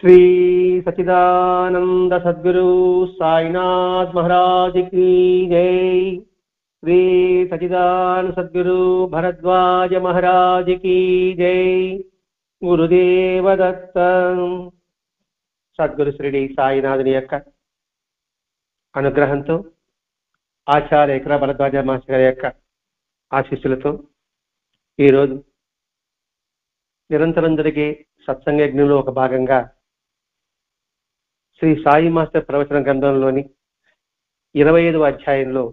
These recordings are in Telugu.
श्री सच्चिदानंद सद्गुरु साईनाथ महाराज की जय। श्री सच्चिदानंद सद्गुरु भरद्वाज महाराज की जय। गुरुदेव दत्त। సద్గురు శ్రీ సాయినాథుని యొక్క అనుగ్రహంతో ఆచార్య ఎకరా భరద్వాజ మాస్టర్ గారి యొక్క ఆశీస్సులతో ఈరోజు నిరంతరం జరిగే సత్సంగ యజ్ఞంలో ఒక భాగంగా శ్రీ సాయి మాస్టర్ ప్రవచన గ్రంథంలోని 25వ అధ్యాయంలో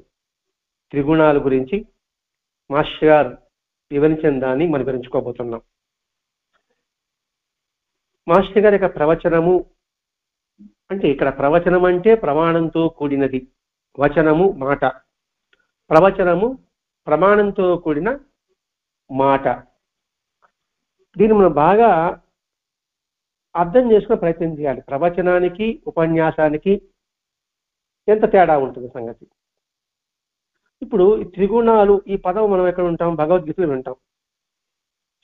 త్రిగుణాల గురించి మాస్టర్ గారు వివరించిన దాన్ని మనం వివరించుకోబోతున్నాం. మాస్టర్ గారి యొక్క ప్రవచనము అంటే ఇక్కడ ప్రవచనం అంటే ప్రమాణంతో కూడినది, వచనము మాట, ప్రవచనము ప్రమాణంతో కూడిన మాట. దీన్ని మనం బాగా అర్థం చేసుకునే ప్రయత్నం చేయాలి. ప్రవచనానికి ఉపన్యాసానికి ఎంత తేడా ఉంటుంది సంగతి. ఇప్పుడు ఈ త్రిగుణాలు, ఈ పదం మనం ఎక్కడ ఉంటాం? భగవద్గీతలో వింటాం.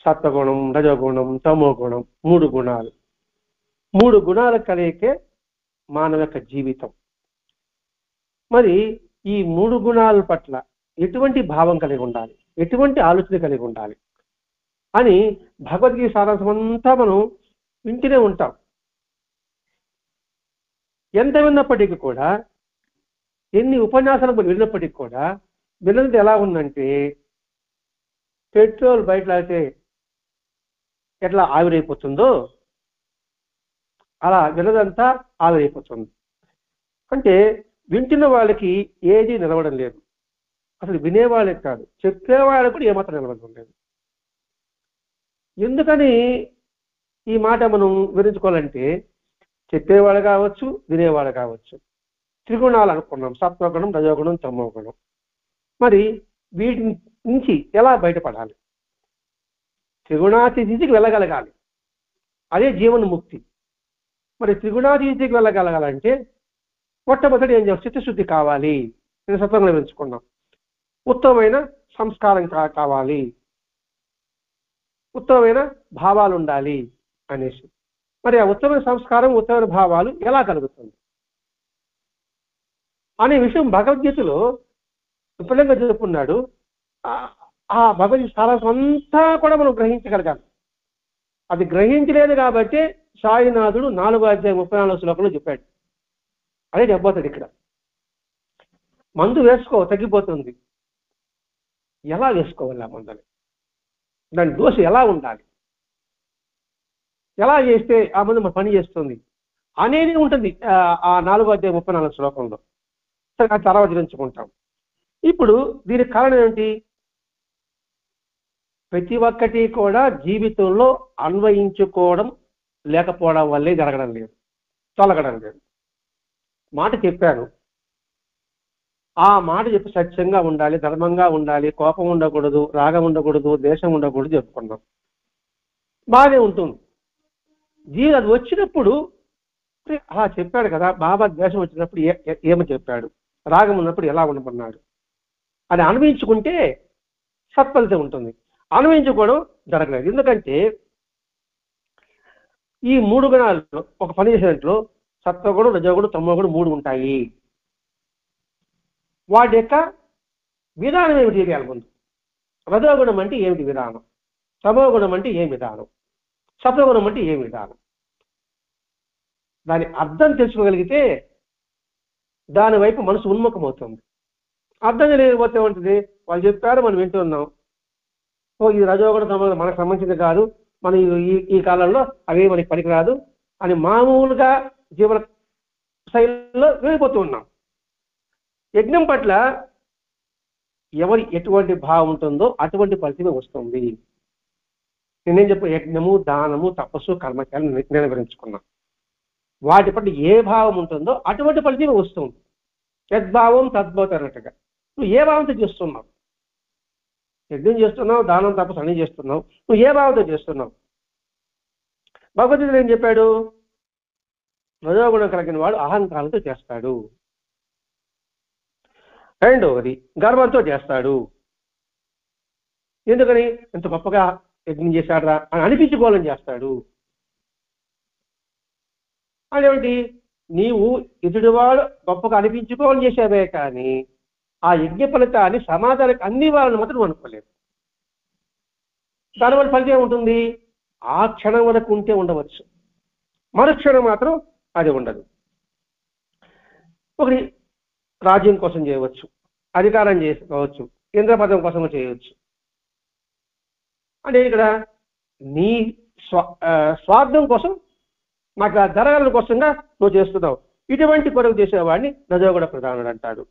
సత్వగుణం, రజోగుణం, తమోగుణం, 3 గుణాలు. 3 గుణాల కలయికే మానవ యొక్క జీవితం. మరి ఈ 3 గుణాల పట్ల ఎటువంటి భావం కలిగి ఉండాలి, ఎటువంటి ఆలోచన కలిగి ఉండాలి అని భగవద్గీత సారాంశం అంతా మనం వింటూనే ఉంటాం. ఎంత విన్నప్పటికీ కూడా, ఎన్ని ఉపన్యాసాలు విన్నప్పటికీ కూడా విన్నది ఎలా ఉందంటే, పెట్రోల్ బయట లాగితే ఎట్లా ఆవిరైపోతుందో అలా విన్నదంతా ఆవిరైపోతుంది. అంటే వింటున్న వాళ్ళకి ఏది నిలవడం లేదు. అసలు వినేవాళ్ళే కాదు, చెప్పేవాళ్ళకు కూడా ఏమాత్రం నిలవడం లేదు. ఎందుకని ఈ మాట మనం వివరించుకోవాలంటే, చెప్పేవాళ్ళు కావచ్చు, వినేవాళ్ళు కావచ్చు. త్రిగుణాలు అనుకున్నాం: సత్వగుణం, రజోగుణం, తమోగుణం. మరి వీటి నుంచి ఎలా బయటపడాలి? త్రిగుణాతీతికి వెళ్ళగలగాలి, అదే జీవన్ముక్తి. మరి త్రిగుణాతీతికి వెళ్ళగలగాలంటే మొట్టమొదటి ఏం చేయాలి? చిత్తశుద్ధి కావాలి. నేను సత్వంగా పెంచుకున్నాం. ఉత్తమమైన సంస్కారం కావాలి, ఉత్తమమైన భావాలు ఉండాలి అనేసి. మరి ఆ ఉత్తమైన సంస్కారం, ఉత్తమైన భావాలు ఎలా కలుగుతుంది అనే విషయం భగవద్గీతలో విపులంగా చెప్పుకున్నాడు. ఆ భగవద్గీత సారాంశం అంతా కూడా మనం గ్రహించగలగాలి. అది గ్రహించలేదు కాబట్టి సాయినాథుడు 4వ అధ్యాయం 34వ శ్లోకంలో చెప్పాడు. అదే చెప్పబోతుంది ఇక్కడ. మందు వేసుకో, తగ్గిపోతుంది. ఎలా వేసుకోవాలి ఆ మందుని? దాని దోష ఎలా ఉండాలి? ఎలా చేస్తే ఆ మందు మన పని చేస్తుంది అనేది ఉంటుంది ఆ 4వ అధ్యాయం 34వ శ్లోకంలో. తర్వాత వివరించుకుంటాం. ఇప్పుడు దీనికి కారణం ఏంటి? ప్రతి ఒక్కటి కూడా జీవితంలో అన్వయించుకోవడం లేకపోవడం వల్లే జరగడం లేదు, తొలగడం లేదు. మాట చెప్పాను, ఆ మాట చెప్పి సత్యంగా ఉండాలి, ధర్మంగా ఉండాలి, కోపం ఉండకూడదు, రాగం ఉండకూడదు, దేశం ఉండకూడదు చెప్పుకున్నాం. బాగానే ఉంటుంది. అది వచ్చినప్పుడు అలా చెప్పాడు కదా, బాబా ద్వేషం వచ్చినప్పుడు ఏమని చెప్పాడు, రాగం ఉన్నప్పుడు ఎలా ఉండమన్నాడు అని అన్వయించుకుంటే సత్ఫలితం ఉంటుంది. అన్వయించుకోవడం జరగలేదు. ఎందుకంటే ఈ 3 గుణాలు ఒక పని చేసేంట్లో సత్వగుణం, రజోగుణం, తమోగుణం 3 ఉంటాయి. వాటి యొక్క విధానం ఏమిటి తెలియాలి ముందు. రజోగుణం అంటే ఏమిటి విధానం, తమోగుణం అంటే ఏమి విధానం, సత్వగుణం అంటే ఏమి విధానం, దాని అర్థం తెలుసుకోగలిగితే దాని వైపు మనసు ఉన్ముఖమవుతుంది. అర్థం తెలియకపోతే ఉంటుంది, వాళ్ళు చెప్పారు మనం వింటున్నాం, ఇది రజోగుణ తమోగుణం మనకు సంబంధించింది కాదు, మన ఈ కాలంలో అవి మనకి పనికిరాదు అని మామూలుగా జీవన శైలిలో వెళ్ళిపోతూ ఉన్నాం. యజ్ఞం పట్ల ఎవరి ఎటువంటి భావం ఉంటుందో అటువంటి ఫలితమే వస్తుంది. నేనేం చెప్పు, యజ్ఞము, దానము, తపస్సు, కర్మచారం నేను వివరించుకున్నా. వాటి పట్ల ఏ భావం ఉంటుందో అటువంటి ఫలితమే వస్తుంది. యద్భావం తద్భవతి అన్నట్టుగా. నువ్వు ఏ భావంతో చేస్తున్నావు? యజ్ఞం చేస్తున్నావు, దానం, తపస్సు అన్నీ చేస్తున్నావు, నువ్వు ఏ భావంతో చేస్తున్నావు? భగవద్గీతలో ఏం చెప్పాడు? రజోగుణం కలిగిన వాడు అహంకారంతో చేస్తాడు. రెండవది గర్వంతో చేస్తాడు. ఎందుకని? ఎంత గొప్పగా యజ్ఞం చేశాడరా అని అనిపించుకోవాలని చేస్తాడు. అదేమిటి, నీవు ఎదుటివాడు గొప్పగా అనిపించుకోవాలని చేసేవే కానీ ఆ యజ్ఞ ఫలితాన్ని సమాజానికి అన్ని వాళ్ళని మాత్రం నువ్వు అనుకోలేదు. దానివల్ల ఫలితం ఏముంటుంది? ఆ క్షణం వరకు ఉంటే ఉండవచ్చు, మరుక్షణం మాత్రం అది ఉండదు. ఒకటి రాజ్యం కోసం చేయవచ్చు, అధికారం చేసుకోవచ్చు, ఇంద్రపదం కోసం చేయవచ్చు. అంటే ఇక్కడ నీ స్వార్థం కోసం, నాకు ఆ జరగడం కోసంగా నువ్వు చేస్తున్నావు. ఇటువంటి కొరకు చేసేవాడిని రజోగుణ ప్రధానుడు అంటాడు.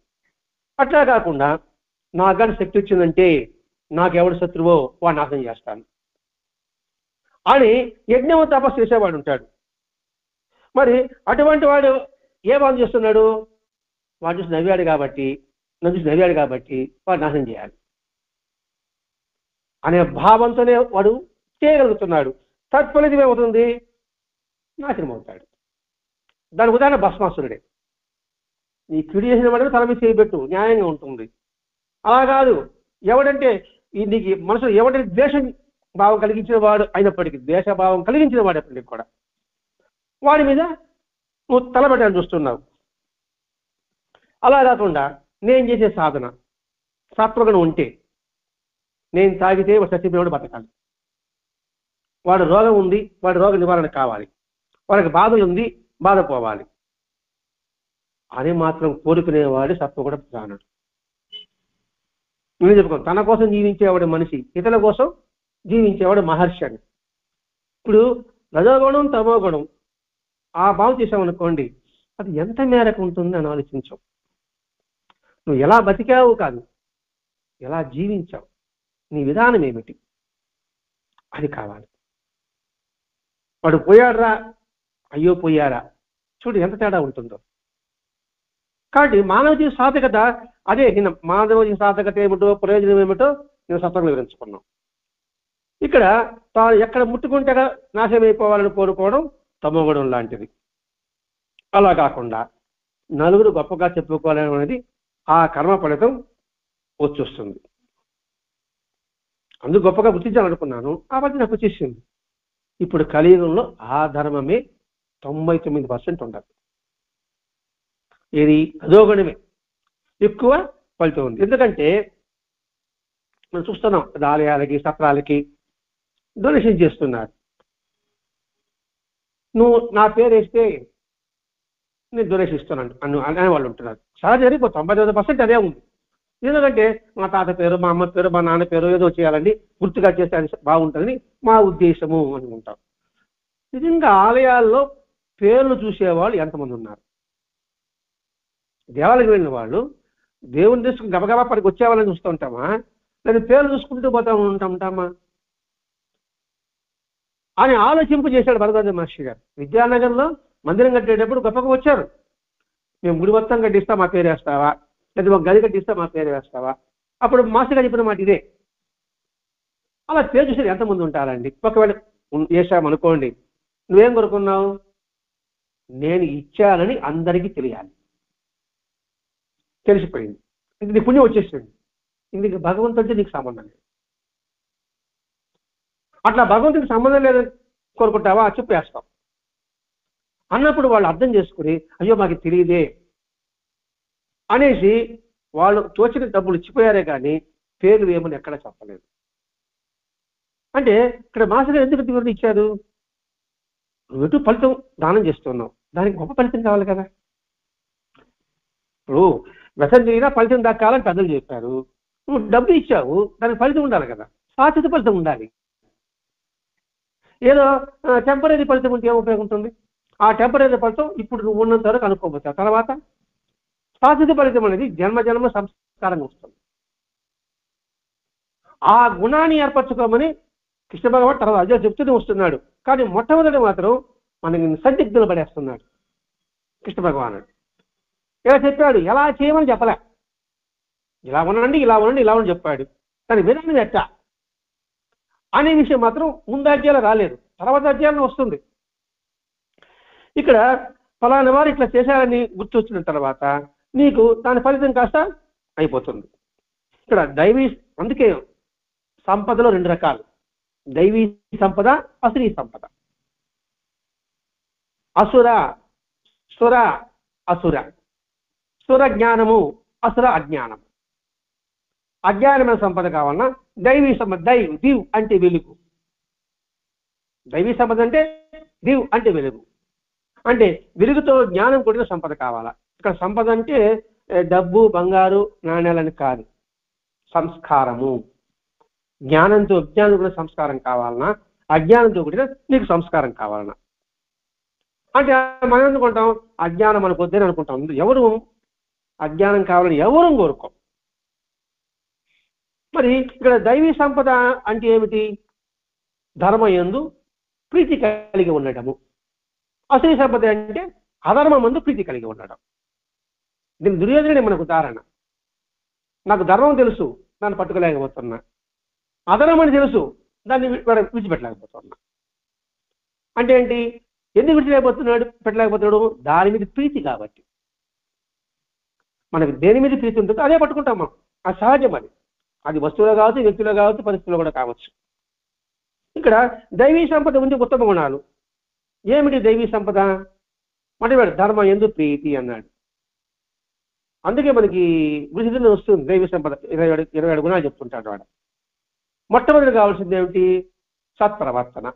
అట్లా కాకుండా నాకు కానీ శక్తి వచ్చిందంటే నాకెవడు శత్రువో వాడు నాశనం చేస్తాను అని యజ్ఞం తపస్సు చేసేవాడు ఉంటాడు. మరి అటువంటి వాడు ఏ భావం చేస్తున్నాడు? వాడు చూసి నవ్వాడు కాబట్టి, నన్ను చూసి నవ్వాడు కాబట్టి వాడు నాశనం చేయాలి అనే భావంతోనే వాడు చేయగలుగుతున్నాడు. తత్ఫలితం ఏమవుతుంది? నాశనం అవుతాడు. దానికి ఉదాహరణ భస్మాసురుడే. ఈ కిడి చేసిన వాడిని తల మీద చేయబెట్టు, న్యాయంగా ఉంటుంది. అలా కాదు, ఎవడంటే నీకు మనసులో ఎవడంటే ద్వేషం భావం కలిగించిన వాడు అయినప్పటికీ, ద్వేషభావం కలిగించిన వాడు ఎప్పటికీ కూడా వాడి మీద నువ్వు తలబెట్టాలని చూస్తున్నావు. అలా కాకుండా నేను చేసే సాధన సత్వగుణం ఉంటే, నేను తాగితే సత్యమేవాడు బతకాలి, వాడు రోగం ఉంది, వాడి రోగ నివారణ కావాలి, వాడికి బాధలు ఉంది, బాధ పోవాలి అని మాత్రం కోరుకునేవాడు సత్వగుణ ప్రధానుడు. నేను చెప్పుకో, తన కోసం జీవించేవాడు మనిషి, ఇతరుల కోసం జీవించేవాడు మహర్షి అని. ఇప్పుడు రజోగుణం తమోగుణం ఆ భావం చేసామనుకోండి, అది ఎంత మేరకు ఉంటుంది అని ఆలోచించావు. నువ్వు ఎలా బతికావు కాదు, ఎలా జీవించావు, నీ విధానం ఏమిటి అది కావాలి. వాడు పోయాడరా, అయ్యో పోయారా, చూడు ఎంత తేడా ఉంటుందో. కాబట్టి మానవ జీవ సాధకత అదే. నేను మానవ జీవ సాధకత ఏమిటో, ప్రయోజనం ఏమిటో నేను సత్వంగా వివరించుకున్నాం. ఇక్కడ తాను ఎక్కడ ముట్టుకుంటే నాశనం అయిపోవాలని కోరుకోవడం తమోగుణం లాంటిది. అలా కాకుండా నలుగురు గొప్పగా చెప్పుకోవాలనేది ఆ కర్మ ఫలితం వచ్చేస్తుంది. అందుకు గొప్పగా గుర్తించాలనుకున్నాను, కాబట్టి నాకు వచ్చేసింది. ఇప్పుడు కలియుగంలో ఆ ధర్మమే 99% ఉండదు. ఇది రజోగుణమే ఎక్కువ ఫలితం ఉంది. ఎందుకంటే మనం చూస్తున్నాం, ఆలయాలకి సత్రాలకి డొనేషన్ చేస్తున్నారు. నువ్వు నా పేరు వేస్తే నేను డొనేషన్ ఇస్తున్నాను అనే వాళ్ళు ఉంటున్నారు. చాలా జరిగి 99% అదే ఉంది. ఎందుకంటే మా తాత పేరు, మా అమ్మ పేరు, మా నాన్న పేరు ఏదో చేయాలని గుర్తుగా చేస్తే అది బాగుంటుందని మా ఉద్దేశము అనుకుంటాం. నిజంగా ఆలయాల్లో పేర్లు చూసేవాళ్ళు ఎంతమంది ఉన్నారు? దేవాలయం వెళ్ళిన వాళ్ళు దేవుని తీసుకుని గబగబా పనికి వచ్చేవాళ్ళని చూస్తూ ఉంటామా, లేదా పేర్లు చూసుకుంటూ పోతా ఉంటామా అని ఆలోచింపు చేశాడు భరద్వాజ మహర్షి గారు. విద్యానగర్లో మందిరం కట్టేటప్పుడు గొప్పగా వచ్చారు. మేము గుడి మొత్తం కట్టిస్తా మా పేరు వేస్తావా, లేదా ఒక గది కట్టిస్తా మా పేరు వేస్తావా? అప్పుడు మాస్టర్ గారు చెప్పిన మాట ఇదే. అలా పేరు చూసేది ఎంతమంది ఉంటారండి? ఒకవేళ వేసామనుకోండి, నువ్వేం కోరుకున్నావు? నేను ఇచ్చానని అందరికీ తెలియాలి. తెలిసిపోయింది, ఇది నీ పుణ్యం వచ్చేసింది, ఇది భగవంతుడితో నీకు సంబంధం లేదు. అట్లా భగవంతుడికి సంబంధం లేదని కోరుకుంటావా? చెప్పేస్తాం అన్నప్పుడు వాళ్ళు అర్థం చేసుకుని, అయ్యో మాకు తెలియదే అనేసి వాళ్ళు తోచిన డబ్బులు ఇచ్చిపోయారే కానీ పేర్లు ఏమని ఎక్కడ చెప్పలేదు. అంటే ఇక్కడ మాస్టర్ ఎందుకు వివరణ ఇచ్చారు? నువ్వు ఎటు ఫలితం దానం చేస్తున్నావు, దానికి గొప్ప ఫలితం కావాలి కదా. ఇప్పుడు వ్యసనం చేయినా ఫలితం దక్కాలని పెద్దలు చెప్పారు. నువ్వు డబ్బు ఇచ్చావు, దానికి ఫలితం ఉండాలి కదా, శాశ్వత ఫలితం ఉండాలి. ఏదో టెంపరీ ఫలితం ఉంటే ఏం ఉపయోగం ఉంటుంది? ఆ టెంపరీ ఫలితం ఇప్పుడు నువ్వు ఉన్నంత వరకు అనుకోవచ్చు, తర్వాత శాశ్వత ఫలితం అనేది జన్మ జన్మ సంస్కారంగా వస్తుంది. ఆ గుణాన్ని ఏర్పరచుకోమని కృష్ణ భగవాన్ తర్వాత అర్జునుడు చెప్తూనే వస్తున్నాడు. కానీ మొట్టమొదటి మాత్రం మనకి సందిగ్ధులు పడేస్తున్నాడు కృష్ణ భగవానుడు. ఇలా చెప్పాడు, ఎలా చేయమని చెప్పలే. ఇలా ఉండండి, ఇలా ఉండండి, ఇలా ఉండి చెప్పాడు. కానీ విధానం ఎట్టా అనే విషయం మాత్రం ముందు అధ్యాయాలు రాలేదు, తర్వాత అధ్యాయంలో వస్తుంది. ఇక్కడ ఫలానా వారు ఇట్లా చేశారని గుర్తు వచ్చిన తర్వాత నీకు దాని ఫలితం కాస్త అయిపోతుంది. ఇక్కడ దైవీ, అందుకే సంపదలో 2 రకాలు, దైవీ సంపద, అసురీ సంపద. అసుర సుర అసుర, సుర జ్ఞానము, అసుర అజ్ఞానం. అజ్ఞానమైన సంపద కావాలన్నా దైవీ సంపద, దివ్ అంటే వెలుగు. దైవీ సంపద అంటే దివ్ అంటే వెలుగు, అంటే వెలుగుతో జ్ఞానం కూడిన సంపద కావాలా. ఇక్కడ సంపద అంటే డబ్బు బంగారు నాణ్యాలని కాదు, సంస్కారము. జ్ఞానంతో అజ్ఞానం కూడా సంస్కారం కావాలన్నా, అజ్ఞానంతో కూడిన నీకు సంస్కారం కావాలన్నా. అంటే మనం అనుకుంటాం అజ్ఞానం మనకు వద్దని అనుకుంటాం. ఎవరు అజ్ఞానం కావాలని ఎవరు కోరుకోం. మరి ఇక్కడ దైవీ సంపద అంటే ఏమిటి? ధర్మయందు ప్రీతి కలిగి ఉండటము. అసలు సంపద అంటే అధర్మమందు ప్రీతి కలిగి ఉండడం. దీని దుర్యోధనుడే మనకు ఉదాహరణ. నాకు ధర్మం తెలుసు, దాన్ని పట్టుకోలేకపోతున్నా. అధర్మం అని తెలుసు, దాన్ని విడిచిపెట్టలేకపోతున్నా. అంటే ఏంటి? ఎందుకు పెట్టలేకపోతున్నాడు? దాని మీద ప్రీతి కాబట్టి. మనకు దేని మీద ప్రీతి ఉంటుందో అదే పట్టుకుంటాం మనం. అది సహజం. అది వస్తువులో కావచ్చు, వ్యక్తులు కావచ్చు, పరిస్థితుల్లో కూడా కావచ్చు. ఇక్కడ దైవీ సంపద ఉంది, ఉత్తమ గుణాలు. ఏమిటి దైవీ సంపద? మొట్టమొదటి ధర్మం ఎందు ప్రీతి అన్నాడు. అందుకే మనకి వృద్ధిలో వస్తుంది దైవీ సంపద. 27 గుణాలు చెప్తుంటాడు వాడు. మొట్టమొదటి కావాల్సింది ఏమిటి? సత్ప్రవర్తన,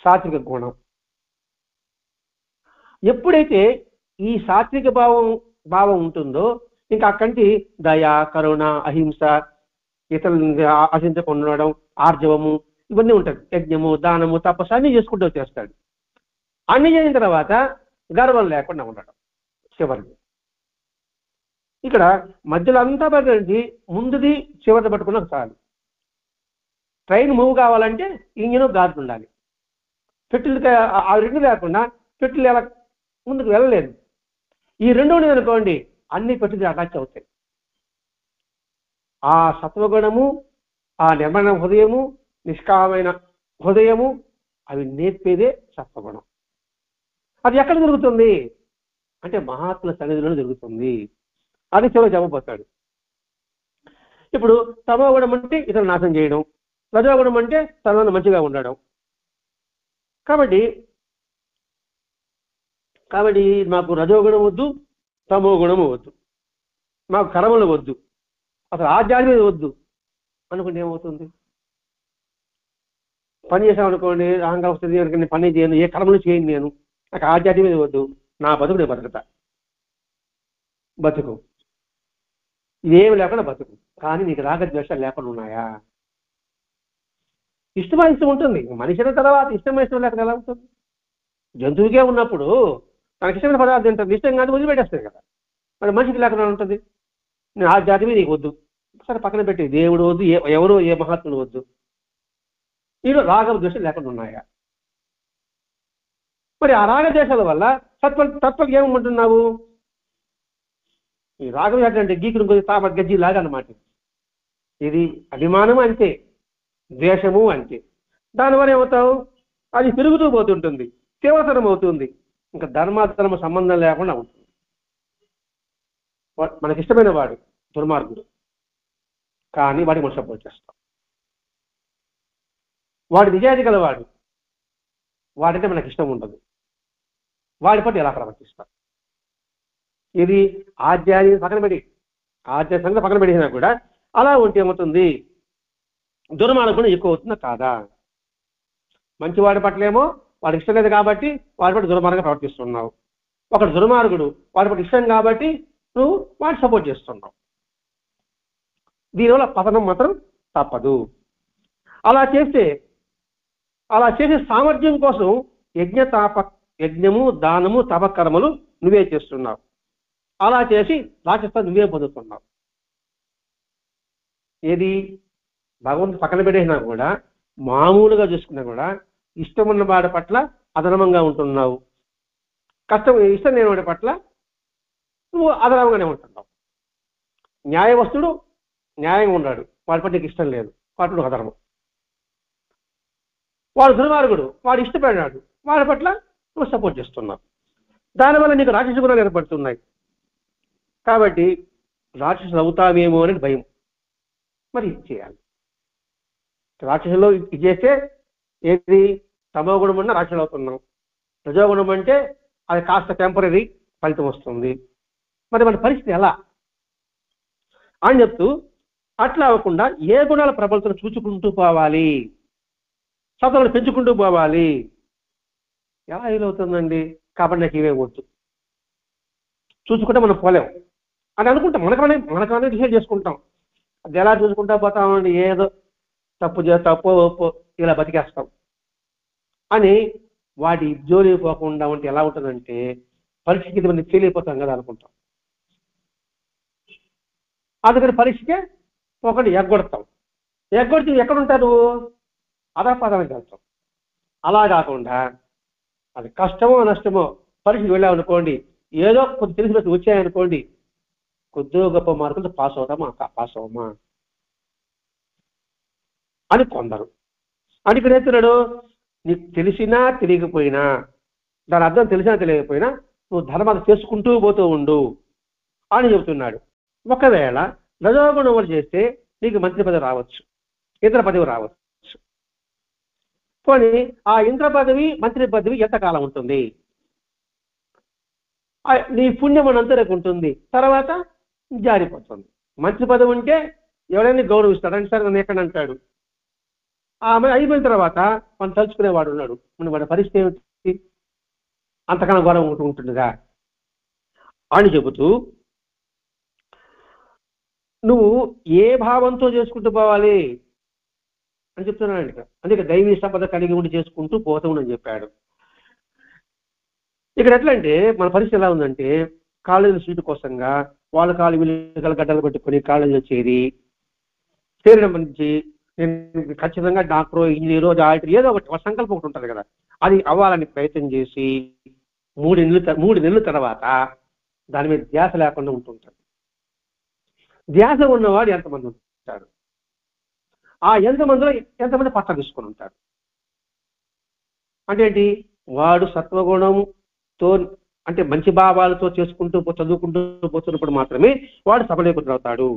సాత్విక గుణం. ఎప్పుడైతే ఈ సాత్విక భావం ఉంటుందో ఇంకా అక్కడి దయ, కరుణ, అహింస, ఇతరులను ఆశించకుండా ఉండడం, ఆర్జవము, ఇవన్నీ ఉంటాయి. యజ్ఞము, దానము, తపస్సు అన్నీ చేసుకుంటూ వచ్చేస్తాడు. అన్ని చేసిన తర్వాత గర్వం లేకుండా ఉండడం చివరిది. ఇక్కడ మధ్యలో అంతా పక్కనుంచి ముందుది చివరిని పట్టుకున్న చాలు. ట్రైన్ మూవ్ కావాలంటే ఇంజిన్ గార్డు ఉండాలి. పెట్రోల్ ఆ రెండు లేకుండా పెట్రోల్ ఎలా ముందుకు వెళ్ళలేదు. ఈ రెండు ఉండేది అనుకోండి, అన్ని పెట్రోల్ అటాచ్ అవుతాయి. ఆ సత్వగుణము, ఆ నిర్మల హృదయము, నిష్కామైన హృదయము, అవి నేర్పేదే సత్వగుణం. అది ఎక్కడ దొరుకుతుంది అంటే మహాత్ముల సన్నిధిలో దొరుకుతుంది. అది చివరికి చెప్పబోతాడు. ఇప్పుడు తమోగుణం అంటే ఇతరులు నాశనం చేయడం, రజోగుణం అంటే తనలో మంచిగా ఉండడం. కాబట్టి మాకు రజోగుణం వద్దు, తమో గుణము వద్దు, మాకు కర్మలు వద్దు, అసలు ఆధ్యాత్మికత వద్దు అనుకుంటే ఏమవుతుంది? పని చేసామనుకోండి, అహంకారం వస్తుంది, నేను పని చేయను, ఏ కర్మలు చేయను, నేను నాకు ఆధ్యాత్మికత వద్దు, నా బతుకు నేను బతుకుతా. బతుకు ఇదేమి లేకుండా బతుకు, కానీ నీకు రాగద్వేషాలు లేకుండా ఉన్నాయా? ఇష్టం ఉంటుంది. మనిషిన తర్వాత ఇష్టం లేకుండా ఎలా ఉంటుంది? జంతువుకే ఉన్నప్పుడు తనకి ఇష్టమైన పదార్థం తింటుంది, ఇష్టం కాదు వదిలిపెట్టేస్తుంది కదా. మరి మనిషికి లేకుండా ఉంటుంది. నేను ఆధ్యాత్మిక నీకు వద్దు, సరే పక్కన పెట్టి దేవుడు వద్దు, ఎవరు ఏ మహాత్ముడు వద్దు. నీలో రాగద్వేషాలు లేకుండా ఉన్నాయా? మరి ఆ రాగద్వేషాల వల్ల తత్వకి ఏమంటున్నావు? ఈ రాగద్వేషం అంటే గీకుని కొద్ది తాప గజ్జి లాగా అన్నమాట. ఇది అభిమానము అంతే, ద్వేషము అంతే. దానివల్ల ఏమవుతావు? అది పెరుగుతూ పోతుంటుంది, తీవ్రతరం అవుతుంది, ఇంకా ధర్మాధర్మ సంబంధం లేకుండా ఉంటుంది. మనకిష్టమైన వాడు దుర్మార్గుడు, కానీ వాడికి మనం సపోర్ట్ చేస్తాం. వాడు నిజాయితీ గలవాడు, వాడంటే మనకి ఇష్టం ఉండదు, వాడి పట్ల ఎలా ప్రవర్తిస్తాం? ఇది ఆధ్యాత్మిక పక్కన పెట్టి, ఆధ్యాత్మిక పక్కన పెట్టినా కూడా అలా ఉంటే ఏమవుతుంది? దుర్మార్గుడు ఎక్కువ అవుతుందా కాదా? మంచివాడి పట్లేమో వాడికి ఇష్టం లేదు కాబట్టి వాడి పట్ల దుర్మార్గంగా ప్రవర్తిస్తున్నావు. ఒకడు దుర్మార్గుడు, వాడి పట్ల ఇష్టం కాబట్టి నువ్వు వాడిని సపోర్ట్ చేస్తున్నావు. దీనివల్ల పతనం మాత్రం తప్పదు. అలా చేసే సామర్థ్యం కోసం యజ్ఞము, దానము, తపకర్మలు నువ్వే చేస్తున్నావు. అలా చేసి రాక్షస నువ్వే పొందుతున్నావు. ఏది భగవంతుడు పక్కన పెట్టేసినా కూడా, మామూలుగా చూసుకున్నా కూడా ఇష్టమున్న వాడి పట్ల అధర్మంగా ఉంటున్నావు, ఇష్టం లేని వాడి పట్ల నువ్వు అధర్మంగానే ఉంటున్నావు. న్యాయవస్తుడు న్యాయంగా ఉన్నాడు, వాడి పట్ల నీకు ఇష్టం లేదు, వాడి పట్ల అధర్మం. వాడు దుర్మార్గుడు, వాడు ఇష్టపడినాడు, వాడి పట్ల నువ్వు సపోర్ట్ చేస్తున్నావు. దానివల్ల నీకు రాక్షస గుణాలు ఏర్పడుతున్నాయి. కాబట్టి రాక్షసులు అవుతావేమో అని భయం. మరి ఇది చేయాలి. రాక్షసులో ఇది చేస్తే ఏది? తమో గుణం ఉన్న రాక్షసులు అవుతున్నాం. రజోగుణం అంటే అది కాస్త టెంపరీ, ఫలితం వస్తుంది. మరి మన పరిస్థితి ఎలా అని చెప్తూ, అట్లా అవ్వకుండా ఏ గుణాల ప్రబలతను చూచుకుంటూ పోవాలి, సత్వగుణం పెంచుకుంటూ పోవాలి. ఎలా వీలవుతుందండి? కాబట్టి నాకు ఇవే వద్దు, చూసుకుంటే మనం పోలేం అని అనుకుంటాం. మనకనే డిసైడ్ చేసుకుంటాం. అది ఎలా చూసుకుంటా పోతామండి, ఏదో తప్పు ఒప్పు ఇలా బతికేస్తాం అని వాటి జోలి పోకుండా ఉంటే ఎలా ఉంటుందంటే పరీక్షకి మనం ఫెయిల్ అయిపోతాం కదా అనుకుంటాం. అందుకని పరీక్షకే ఒకటి ఎగ్గొడితే ఎక్కడుంటారు? అధపదానికి వెళ్తాం. అలా కాకుండా అది కష్టమో నష్టమో పరీక్షకు వెళ్ళామనుకోండి, ఏదో కొద్ది తెలిసి వచ్చాయనుకోండి, కొద్దిగా గొప్ప మార్కులతో పాస్ అవమా అని కొందరు. అని ఇక్కడ ఎత్తున్నాడు, నీకు తెలిసినా తెలియకపోయినా, దాని అర్థం తెలిసినా తెలియకపోయినా నువ్వు ధర్మాలు చేసుకుంటూ పోతూ ఉండు అని చెబుతున్నాడు. ఒకవేళ రజోగుణములు చేస్తే నీకు మంత్రి పదవి రావచ్చు, ఇంద్ర పదవి రావచ్చు. పోనీ ఆ ఇంద్ర పదవి మంత్రి పదవి ఎంతకాలం ఉంటుంది? నీ పుణ్యం అనంతరకు ఉంటుంది, తర్వాత జారిపోతుంది. మంత్రి పదవి ఉంటే ఎవరైనా గౌరవిస్తాడు. అంటే సార్ నన్ను ఎక్కడ అంటాడు. ఆమె అయిపోయిన తర్వాత మనం తలుచుకునేవాడు ఉన్నాడు. వాడి పరిస్థితి ఏమిటి? అంతకన్నా గౌరవం ఉంటుందిగా అని చెబుతూ, నువ్వు ఏ భావంతో చేసుకుంటూ పోవాలి అని చెప్తున్నాడు ఇక్కడ. అందుకే దైవీ సంపద కలిగి ఉండి చేసుకుంటూ పోతూ ఉండని చెప్పాడు. ఇక్కడ ఎట్లా అంటే మన పరిస్థితి ఎలా ఉందంటే, కాలేజీల సీటు కోసంగా వాళ్ళ కాళ్ళు వీళ్ళు గడ్డలు పెట్టుకొని కాలేజీలో చేరడం నుంచి నేను ఖచ్చితంగా డాక్టరో ఇంజనీరో ఆడిటర్ ఏదో ఒకటి సంకల్పం ఒకటి ఉంటుంది కదా, అది అవ్వాలని ప్రయత్నం చేసి 3 నెలల తర్వాత దాని మీద ధ్యాస లేకుండా ఉంటుంటాడు. ధ్యాస ఉన్నవాడు ఎంతమంది ఉంటాడు? ఆ ఎంతమంది పట్ట తీసుకొని ఉంటాడు? అంటే ఏంటి? వాడు సత్వగుణంతో అంటే మంచి భావాలతో చదువుకుంటూ పోతున్నప్పుడు మాత్రమే వాడు సఫలీకృతుడవుతాడు.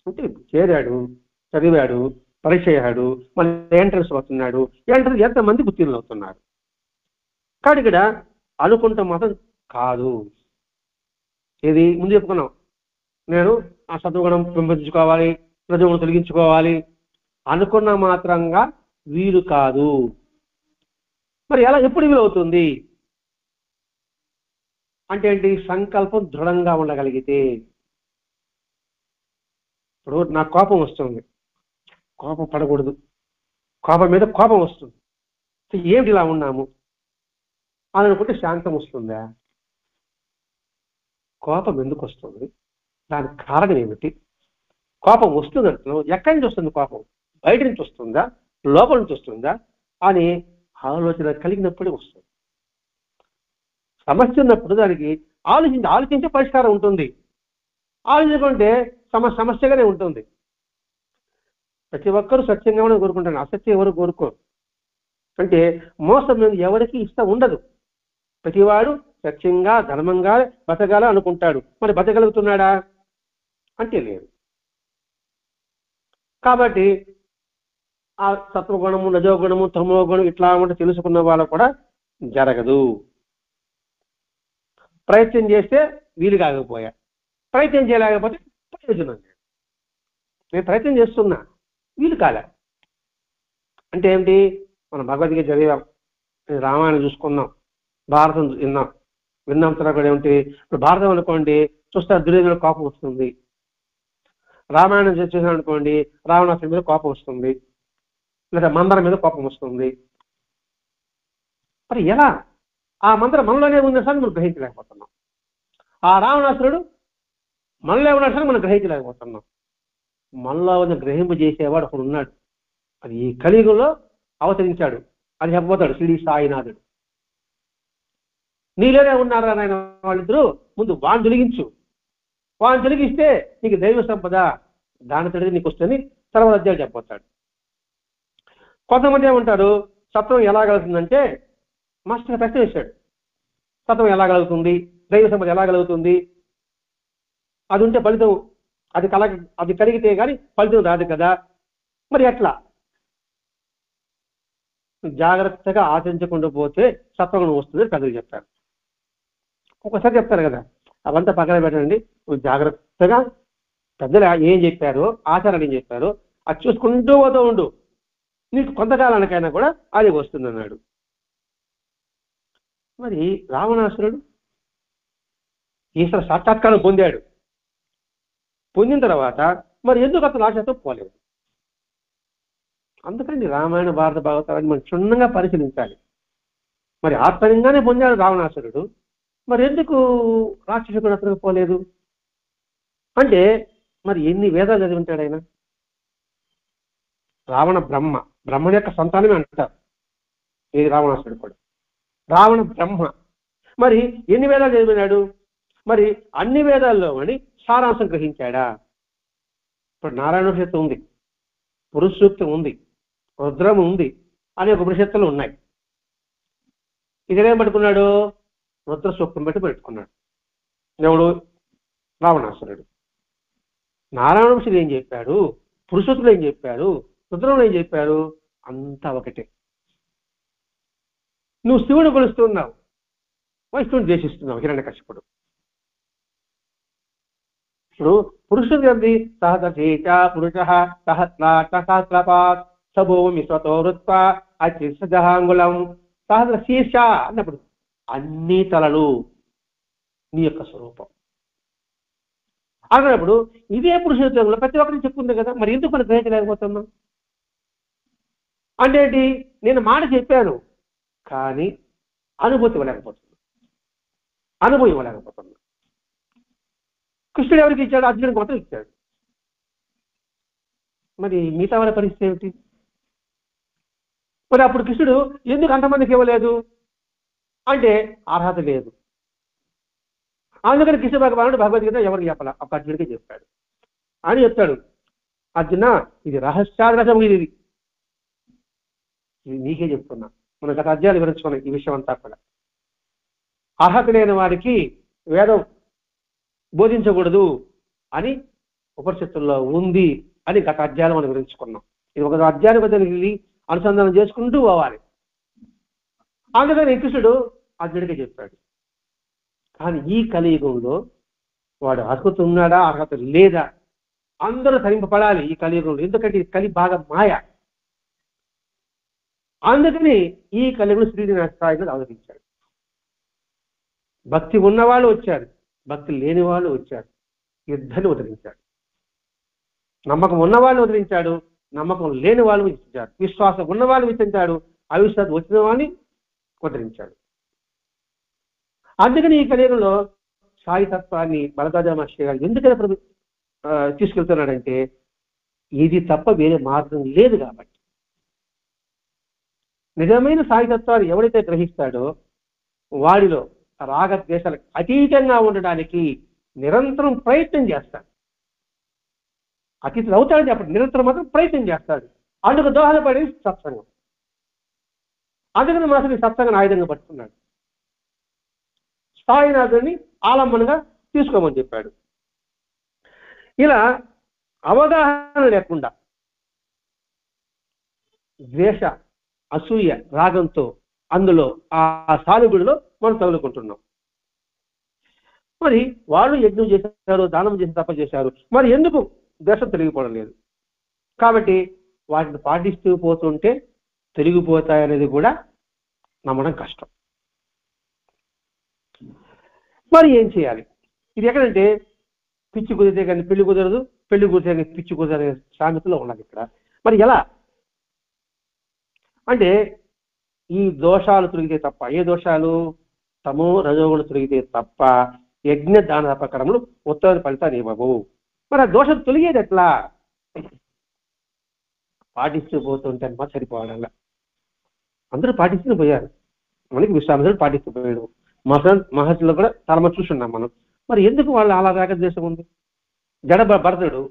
అంటే చేరాడు, చదివాడు, పరీక్ష అయ్యాడు, మళ్ళీ ఎంట్రన్స్ అవుతున్నాడు. ఎంతమంది ఉత్తీర్ణులు అవుతున్నారు? కానీ ఇక్కడ అనుకుంటాం మాత్రం కాదు. ఇది ముందు చెప్పుకున్నాం, నేను ఆ సత్వగుణం పెంపొందించుకోవాలి, రజోగుణం తొలగించుకోవాలి అనుకున్న మాత్రంగా వీలు కాదు. మరి ఎలా ఎప్పుడు వీలు అవుతుంది అంటే ఏంటి? సంకల్పం దృఢంగా ఉండగలిగితే. ఇప్పుడు నాకు కోపం వస్తుంది, కోపం పడకూడదు, కోపం మీద కోపం వస్తుంది, ఏమిటి ఇలా ఉన్నాము అని అనుకుంటే శాంతం వస్తుందా? కోపం ఎందుకు వస్తుంది? దానికి కారణం ఏమిటి? కోపం వస్తుందంటే ఎక్కడి నుంచి వస్తుంది కోపం? బయట నుంచి వస్తుందా, లోపల నుంచి వస్తుందా అని ఆలోచన కలిగినప్పుడే వస్తుంది. సమస్య ఉన్నప్పుడు దానికి ఆలోచించే పరిష్కారం ఉంటుంది. ఆలోచించుకుంటే సమస్యగానే ఉంటుంది. ప్రతి ఒక్కరూ సత్యంగా కోరుకుంటారు, అసత్యం ఎవరు కోరుకోరు. అంటే మోసం ఎవరికి ఇష్టం ఉండదు. ప్రతివాడు సత్యంగా ధర్మంగా బతకాల అనుకుంటాడు. మరి బతకగలుగుతున్నాడా అంటే లేదు. కాబట్టి ఆ సత్వగుణము, రజోగుణము, తమోగుణం ఇట్లా ఉంటే తెలుసుకున్న వాళ్ళు కూడా జరగదు. ప్రయత్నం చేస్తే వీలు కాకపోయా, ప్రయత్నం చేయలేకపోతే ప్రయోజనం లేదు. నేను ప్రయత్నం చేస్తున్నా, వీలు కాలే అంటే ఏమిటి? మనం భగవద్గీత చదివాం, రామాయణం చూసుకున్నాం, భారతం విన్నాం తర్వాత కూడా ఏమిటి? ఇప్పుడు భారతం అనుకోండి, చూస్తే దుర్యోధన కోపం వస్తుంది. రామాయణం చూసాం అనుకోండి, రావణాసుడి మీద కోపం వస్తుంది, లేదా మందరం మీద కోపం వస్తుంది. మరి ఎలా? ఆ మంత్రం మనలోనే ఉంది సార్, మనం గ్రహించలేకపోతున్నాం. ఆ రావణాసురుడు మనలో ఉన్నాడు సార్, మనం గ్రహించలేకపోతున్నాం. మనలో ఉన్న గ్రహింపు చేసేవాడు ఒకడు ఉన్నాడు, అది ఈ కలియుగంలో అవతరించాడు. అది చెప్పబోతాడు శ్రీ సాయినాథుడు. నీలోనే ఉన్నారు ఆయన వాళ్ళిద్దరూ, ముందు వాడిని తొలగించు, వాడిని తొలగిస్తే నీకు దైవ సంపద దాని తొలగి నీకు వస్తుంది తర్వాత అధ్యాయులు చెప్పబోతాడు. కొంతమంది ఏమంటారు, సత్వం ఎలా కలుగుతుందంటే, మాస్టర్ ప్రశ్న వేశాడు, సత్వం ఎలా కలుగుతుంది, దైవ సంపద ఎలా కలుగుతుంది? అది ఉంటే ఫలితం, అది కలిగితే కానీ ఫలితం రాదు కదా, మరి ఎట్లా? జాగ్రత్తగా ఆచరించకుండా పోతే సత్వగుణం వస్తుంది పెద్దలు చెప్పారు. ఒక్కోసారి చెప్తారు కదా, అవంతా పక్కన పెట్టండి, నువ్వు జాగ్రత్తగా పెద్దలు ఏం చెప్పారో, ఆచారాలు ఏం చెప్పారో అది చూసుకుంటూ పోతూ ఉండు, నీకు కొంతకాలానికైనా కూడా అది వస్తుందన్నాడు. మరి రావణాసురుడు ఈశ్వర సాక్షాత్కారం పొందాడు. పొందిన తర్వాత మరి ఎందుకు అతను ఆశతో పోలేదు? అందుకని రామాయణ భారత భాగవతాన్ని మనం క్షుణ్ణంగా పరిశీలించాలి. మరి ఆత్మలింగానే పొందాడు రావణాసురుడు, మరి ఎందుకు రాక్షసుడు అతనికి పోలేదు అంటే, మరి ఎన్ని వేదాలు చదివి ఉంటాడు ఆయన? రావణ బ్రహ్మని యొక్క సంతానమే అంటారు ఇది రావణాసురుడు కూడా. రావణ బ్రహ్మ మరి ఎన్ని వేదాలు చదివినాడు? మరి అన్ని వేదాల్లో అని సారాంశం గ్రహించాడా? ఇప్పుడు నారాయణోపనిషత్తు ఉంది, పురుష సూక్తం ఉంది, రుద్రం ఉంది, అనేక ఉపనిషత్తులు ఉన్నాయి. ఇదేం పట్టుకున్నాడు? రుద్ర సూక్తం పెట్టుకున్నాడు. ఎవడు? రావణాసురుడు. నారాయణోపనిషత్తు ఏం చెప్పాడు, పురుషోత్తులు ఏం చెప్పాడు, రుద్రంలో ఏం చెప్పాడు? అంతా ఒకటే. నువ్వు శివుడు కొలుస్తున్నావు, వైష్ణవుని ద్వేషిస్తున్నావు, హిరణ్యకశిపుడు. ఇప్పుడు పురుషుడు ఏంది? సహచేత పురుష సహస్రపాత్ సభూమి స్వతో వృత్వ అచిసజహాంగులం సహస్ర శీర్ష అన్నప్పుడు అన్ని తలలు నీ యొక్క స్వరూపం అన్నప్పుడు ఇదే పురుషోత్తమంలో ప్రతి ఒక్కరికి చెప్పుకుంది కదా, మరి ఎందుకు మనం గ్రహించలేకపోతున్నాం అంటే ఏంటి? నేను మాట చెప్పాను కానీ అనుభూతి ఇవ్వలేకపోతున్నా. కృష్ణుడు ఎవరికి ఇచ్చాడు? అర్జునుడికి మాత్రం ఇచ్చాడు. మరి మిగతా వాళ్ళ పరిస్థితి ఏమిటి? మరి అప్పుడు కృష్ణుడు ఎందుకు అంతమందికి ఇవ్వలేదు అంటే అర్హత లేదు. అందుకని కృష్ణ భగవానుడు భగవద్గీత ఎవరికి చెప్పాల? ఒక అర్జునుడికి చెప్పాడు అని చెప్తాడు. అర్జున, ఇది రహస్యాదరసం, ఇది నీకే చెప్తున్నా. మనం గత అధ్యాయాలు వివరించుకున్నాం ఈ విషయం అంతా కూడా. అర్హత లేని వారికి వేదం బోధించకూడదు అని ఉపనిషత్తుల్లో ఉంది అని గత అధ్యాయాలు మనం వివరించుకున్నాం. ఇది ఒక అధ్యాయం బదులు అనుసంధానం చేసుకుంటూ పోవాలి. అందుకని కృష్ణుడు అర్జునుడికి చెప్పాడు. కానీ ఈ కలియుగంలో వాడు అర్హత ఉన్నాడా, అర్హత లేదా, అందరూ తరింపబడాలి ఈ కలియుగంలో. ఎందుకంటే ఈ కలి బాగా మాయ. అందుకని ఈ కలియుగంలో శ్రీనివాస స్థాయిలో అవతరించాడు. భక్తి ఉన్నవాళ్ళు వచ్చారు, భక్తి లేని వాళ్ళు వచ్చారు, ఇద్దరిని వదిలించాడు. నమ్మకం ఉన్నవాళ్ళు వదిలించాడు, నమ్మకం లేని వాళ్ళు విధించాడు. విశ్వాసం ఉన్నవాళ్ళు విధించాడు, అవిశ్వాసం వచ్చిన వాడిని వదిలించాడు. అందుకని ఈ కలియుగంలో సాయి తత్వాన్ని బలదాజ మహర్షి గారు ఎందుకని తీసుకెళ్తున్నాడంటే, ఇది తప్ప వేరే మార్గం లేదు కాబట్టి. నిజమైన సాయి తత్వాన్ని ఎవరైతే గ్రహిస్తాడో వాడిలో రాగద్వేషాలకు అతీతంగా ఉండడానికి నిరంతరం ప్రయత్నం చేస్తాడు. అతీతులు అవుతాడని చెప్పండి, నిరంతరం మాత్రం ప్రయత్నం చేస్తాడు. అందుకు దోహదపడేది సత్సంగం. అందుకని మాత్రం సత్సంగం ఆయుధంగా పట్టుకున్నాడు. స్థాయినాథుని ఆలంబనగా తీసుకోమని చెప్పాడు. ఇలా అవగాహన లేకుండా ద్వేష, అసూయ, రాగంతో అందులో ఆ సానుగుడిలో మనం తగులుకుంటున్నాం. మరి వాళ్ళు యజ్ఞం చేశారు, దానం చేసి తప్ప చేశారు, మరి ఎందుకు ద్వేషం తొలగిపోవడం లేదు? కాబట్టి వాటిని పాటిస్తూ పోతుంటే తొలగిపోతాయనేది కూడా నమ్మడం కష్టం. మరి ఏం చేయాలి? ఇది ఎక్కడంటే పిచ్చి కుదిరితే కానీ పెళ్లి కుదరదు, పెళ్లి కుదిరితే కానీ పిచ్చి కుదరదు సామెతలో ఉన్నది ఇక్కడ. మరి ఎలా అంటే ఈ దోషాలు తొలగితే తప్ప, ఏ దోషాలు? తమో రజోగుణం తొలగితే తప్ప యజ్ఞ దాన తపకరములు ఉత్తర ఫలితాన్ని ఇవ్వవు. మరి ఆ దోషం తొలగేది ఎట్లా? పాటిస్తూ పోతుంటే అన్నమాట సరిపోవడంలా. అందరూ పాటిస్తూ పోయారు, మనకి విశ్వామిత్రుడు పాటిస్తూ పోయాడు, మహర్షులు కూడా చాలా మంది చూస్తున్నాం మనం. మరి ఎందుకు వాళ్ళు అలా రాగద్వేషం ఉంది? జడ భరతుడు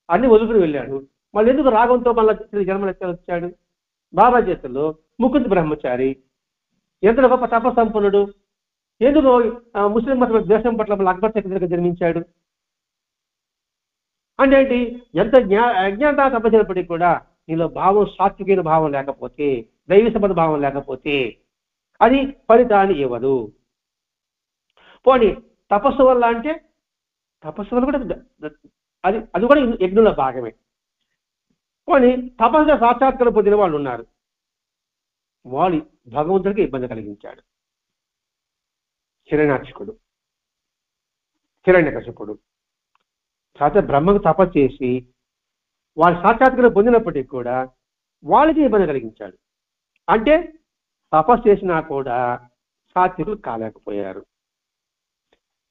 అన్ని వదులుకుని వెళ్ళాడు, మళ్ళీ ఎందుకు రాగంతో మళ్ళీ జన్మలు వచ్చాడు? బాబా చేతుల్లో ముకుంద్ బ్రహ్మచారి ఎంత గొప్ప తపసంపన్నుడు, ఎందుకు ముస్లిం మత దేశం పట్ల మళ్ళీ అక్బర్ చక్రవర్తిగా జన్మించాడు అంటే ఏంటి? ఎంత అజ్ఞాత తపచినప్పటికీ కూడా నీలో భావం, సాత్వికమైన భావం లేకపోతే, దైవ సంబంధ భావం లేకపోతే అది ఫలితాన్ని ఇవ్వదు. పోనీ తపస్సు వల్ల అంటే తపస్సు వల్ల కూడా అది కూడా యజ్ఞంలో భాగమే. పోనీ తపస్సుగా సాక్షాత్కారం పొందిన వాళ్ళు ఉన్నారు, వాళ్ళు భగవంతుడికి ఇబ్బంది కలిగించాడు. హిరణ్యాక్షకుడు, హిరణ్యకశిపుడు బ్రహ్మకు తపస్సు చేసి వాళ్ళు సాక్షాత్కారం పొందినప్పటికీ కూడా వాళ్ళకి ఇబ్బంది కలిగించాడు. అంటే తపస్సు చేసినా కూడా సాత్వికులు కాలేకపోయారు.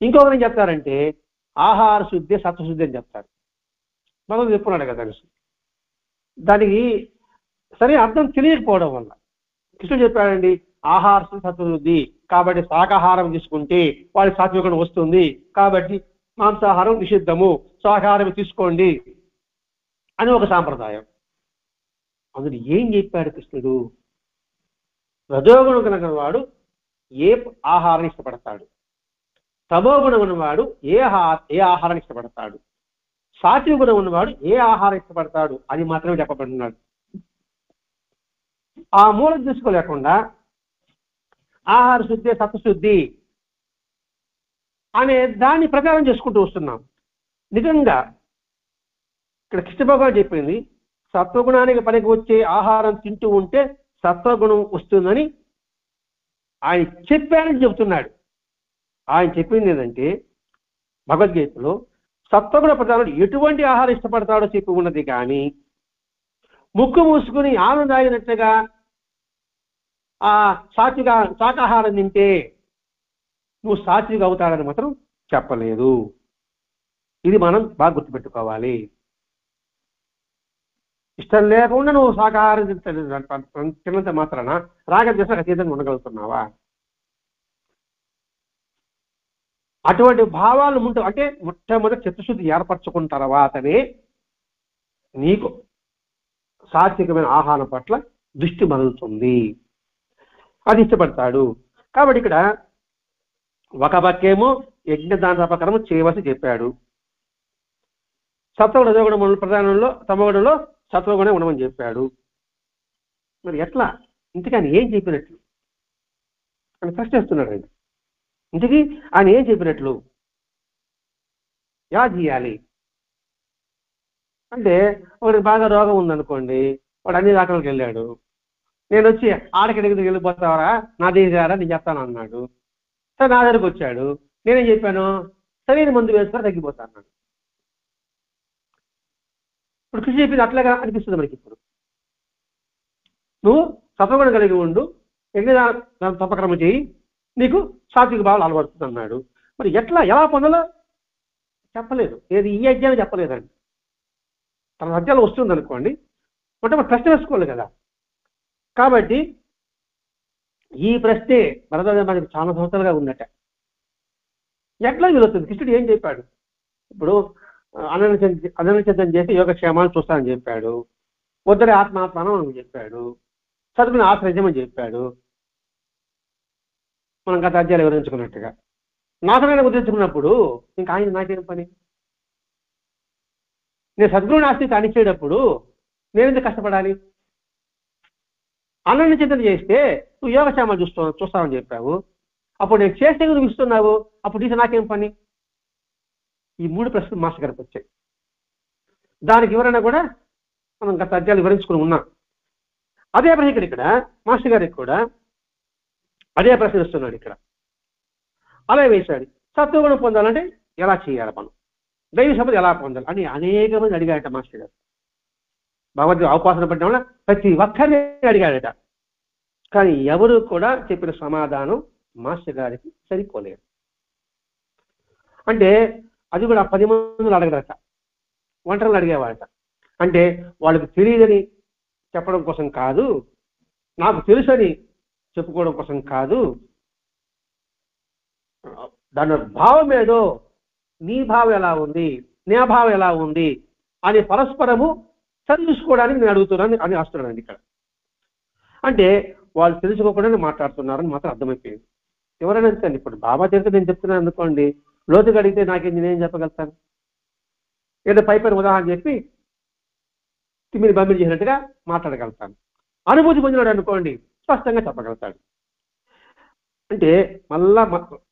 ఇంకొకరు ఏం చెప్తారంటే ఆహార శుద్ధి సత్వశుద్ధి అని చెప్తారు. భగవంతుడు చెప్పున్నాడు కదా. దానికి సరే అర్థం తెలియకపోవడం వల్ల కృష్ణుడు చెప్పాడండి ఆహార శుద్ధి సత్వశుద్ధి, కాబట్టి శాకాహారం తీసుకుంటే వాడి సాత్వికం వస్తుంది, కాబట్టి మాంసాహారం నిషిద్ధము, శాకాహారం తీసుకోండి అని ఒక సాంప్రదాయం. అందులో ఏం చెప్పాడు కృష్ణుడు? రజోగుణం కనుక వాడు ఏ ఆహారాన్ని ఇష్టపడతాడు, తమోగుణం ఉన్నవాడు ఏ ఆహారాన్ని ఇష్టపడతాడు, సాత్విక గుణం ఉన్నవాడు ఏ ఆహారం ఇష్టపడతాడు అని మాత్రమే చెప్పబడుతున్నాడు. ఆ మూలం తీసుకోలేకుండా ఆహార శుద్ధి సత్వశుద్ధి అనే దాన్ని ప్రచారం చేసుకుంటూ వస్తున్నాం. నిజంగా ఇక్కడ కృష్ణ భగవాన్ చెప్పింది సత్వగుణానికి పనికి వచ్చే ఆహారం తింటూ ఉంటే సత్వగుణం వస్తుందని ఆయన చెప్పారని చెబుతున్నాడు. ఆయన చెప్పింది ఏంటంటే భగవద్గీతలో సత్వగుణ ప్రధానుడు ఎటువంటి ఆహారం ఇష్టపడతాడో చెప్పి ఉన్నది, కానీ ముక్కు మూసుకుని ఆనందాగినట్టుగా ఆ శాకాహారం తింటే నువ్వు సాత్విక అవుతాడని మాత్రం చెప్పలేదు. ఇది మనం బాగా గుర్తుపెట్టుకోవాలి. ఇష్టం లేకుండా నువ్వు శాకాహారం తిన్నంత మాత్రాన రాగద్వేషాలకు అతీతంగా ఉండగలుగుతున్నావా? అటువంటి భావాలు ఉంటూ అంటే మొట్టమొదటి చిత్తశుద్ధి ఏర్పరచుకున్న తర్వాతనే నీకు సాత్వికమైన ఆహారం పట్ల దృష్టి మరలుతుంది, అది ఇష్టపడతాడు. కాబట్టి ఇక్కడ ఒక పక్కేమో యజ్ఞదాన తపకర్మ చేయవలసి చెప్పాడు. సత్వగుణ రజోగుణ ప్రధానంలో తమగుణంలో సత్వగుణం ఉండమని చెప్పాడు. మరి ఎట్లా ఇంతకని ఏం చెప్పినట్లు అని ప్రశ్నిస్తున్నాడు ఆయన. ఇంతకీ ఆయన ఏం చెప్పినట్లు, ఎలా చేయాలి అంటే వాడికి బాగా రోగం ఉందనుకోండి, వాడు అన్ని దాఖలకు వెళ్ళాడు, నేను వచ్చి ఆడకెడికి వెళ్ళిపోతావరా నా దేశారా నేను చెప్తాను అన్నాడు. సరే నా దగ్గరకు వచ్చాడు, నేనేం చెప్పాను సరైన మందు వేసుకొని తగ్గిపోతా అన్నాడు. ఇప్పుడు కృషి చెప్పింది అట్లాగా అనిపిస్తుంది మనకి. ఇప్పుడు నువ్వు సత్వగుణం కలిగి ఉండు, యజ్ఞదాన తపక్రమ చేయి, నీకు సాత్విక భావాలు అలవడుతుంది అన్నాడు. మరి ఎలా పొందాలో చెప్పలేదు. ఏది ఈ యజ్ఞాన్ని చెప్పలేదండి. తన అధ్యాయం వస్తుంది అనుకోండి, మొట్టమొదటి ప్రశ్న వేసుకోవాలి కదా. కాబట్టి ఈ ప్రశ్నే భరద్వాజ మనకి చాలా సంవత్సరాలుగా ఉందట. ఎట్లా వీలవుతుంది? కృష్ణుడు ఏం చెప్పాడు? ఇప్పుడు అననచందం చేసి యోగక్షేమాన్ని చూస్తానని చెప్పాడు, వద్దరే ఆత్మాత్మానం అని చెప్పాడు, చదువుని ఆశ్రయించమని చెప్పాడు. మనం గత అధ్యాయాలు వివరించుకున్నట్టుగా నాశనాన్ని గుర్తించుకున్నప్పుడు ఇంకా ఆయన నాకేం పని? నేను సద్గురుని ఆస్తికి అనిచేటప్పుడు నేను ఎందుకు కష్టపడాలి? అనన్య చింతన చేస్తే నువ్వు యోగక్షేమాలు చూస్తావని చెప్పావు, అప్పుడు నేను చేస్తే నువ్వు ఇస్తున్నావు, అప్పుడు తీసి నాకేం పని? ఈ మూడు ప్రశ్నలు మాస్టర్ గారికి వచ్చాయి. దానికి వివరణ కూడా మనం గత అధ్యాయాలు వివరించుకుని ఉన్నాం. అదే ప్రశ్న ఇక్కడ మాస్టర్ గారికి కూడా అదే ప్రశ్న ఇస్తున్నాడు. ఇక్కడ అలా వేశాడు. సత్వగుణం పొందాలంటే ఎలా చేయాలి, మనం దైవ సంపద ఎలా పొందాలి అని అనేక మంది అడిగాడట మాస్టర్ గారు. భగవద్గీత అవపాసన పడిన వల్ల ప్రతి ఒక్కరిని అడిగాడట. కానీ ఎవరు కూడా చెప్పిన సమాధానం మాస్టర్ గారికి సరిపోలేదు. అంటే అది కూడా 10 మందిని అడగడట, ఒంటరిని అడిగేవాడట. అంటే వాళ్ళకి తెలియదని చెప్పడం కోసం కాదు, నాకు తెలుసని చెప్పుకోవడం కోసం కాదు, దాని భావం ఏదో, నీ భావం ఎలా ఉంది, నా భావం ఎలా ఉంది అని పరస్పరము సరిచూసుకోవడానికి నేను అడుగుతున్నాను అని వస్తున్నానండి ఇక్కడ. అంటే వాళ్ళు తెలుసుకోకుండానే మాట్లాడుతున్నారని మాత్రం అర్థమైపోయింది. ఎవరైనా అంతే. ఇప్పుడు బాబా చరిత్ర నేను చెప్తున్నాను అనుకోండి, లోతుగా అడిగితే నేనేం చెప్పగలుగుతాను? ఏదో పైపైన ఉదాహరణ చెప్పి తిమ్మిని బమ్మిని చేసినట్టుగా మాట్లాడగలుగుతాను. అనుభూతి పొందినాడు అనుకోండి, స్పష్టంగా చెప్పగలుగుతాడు. అంటే మళ్ళా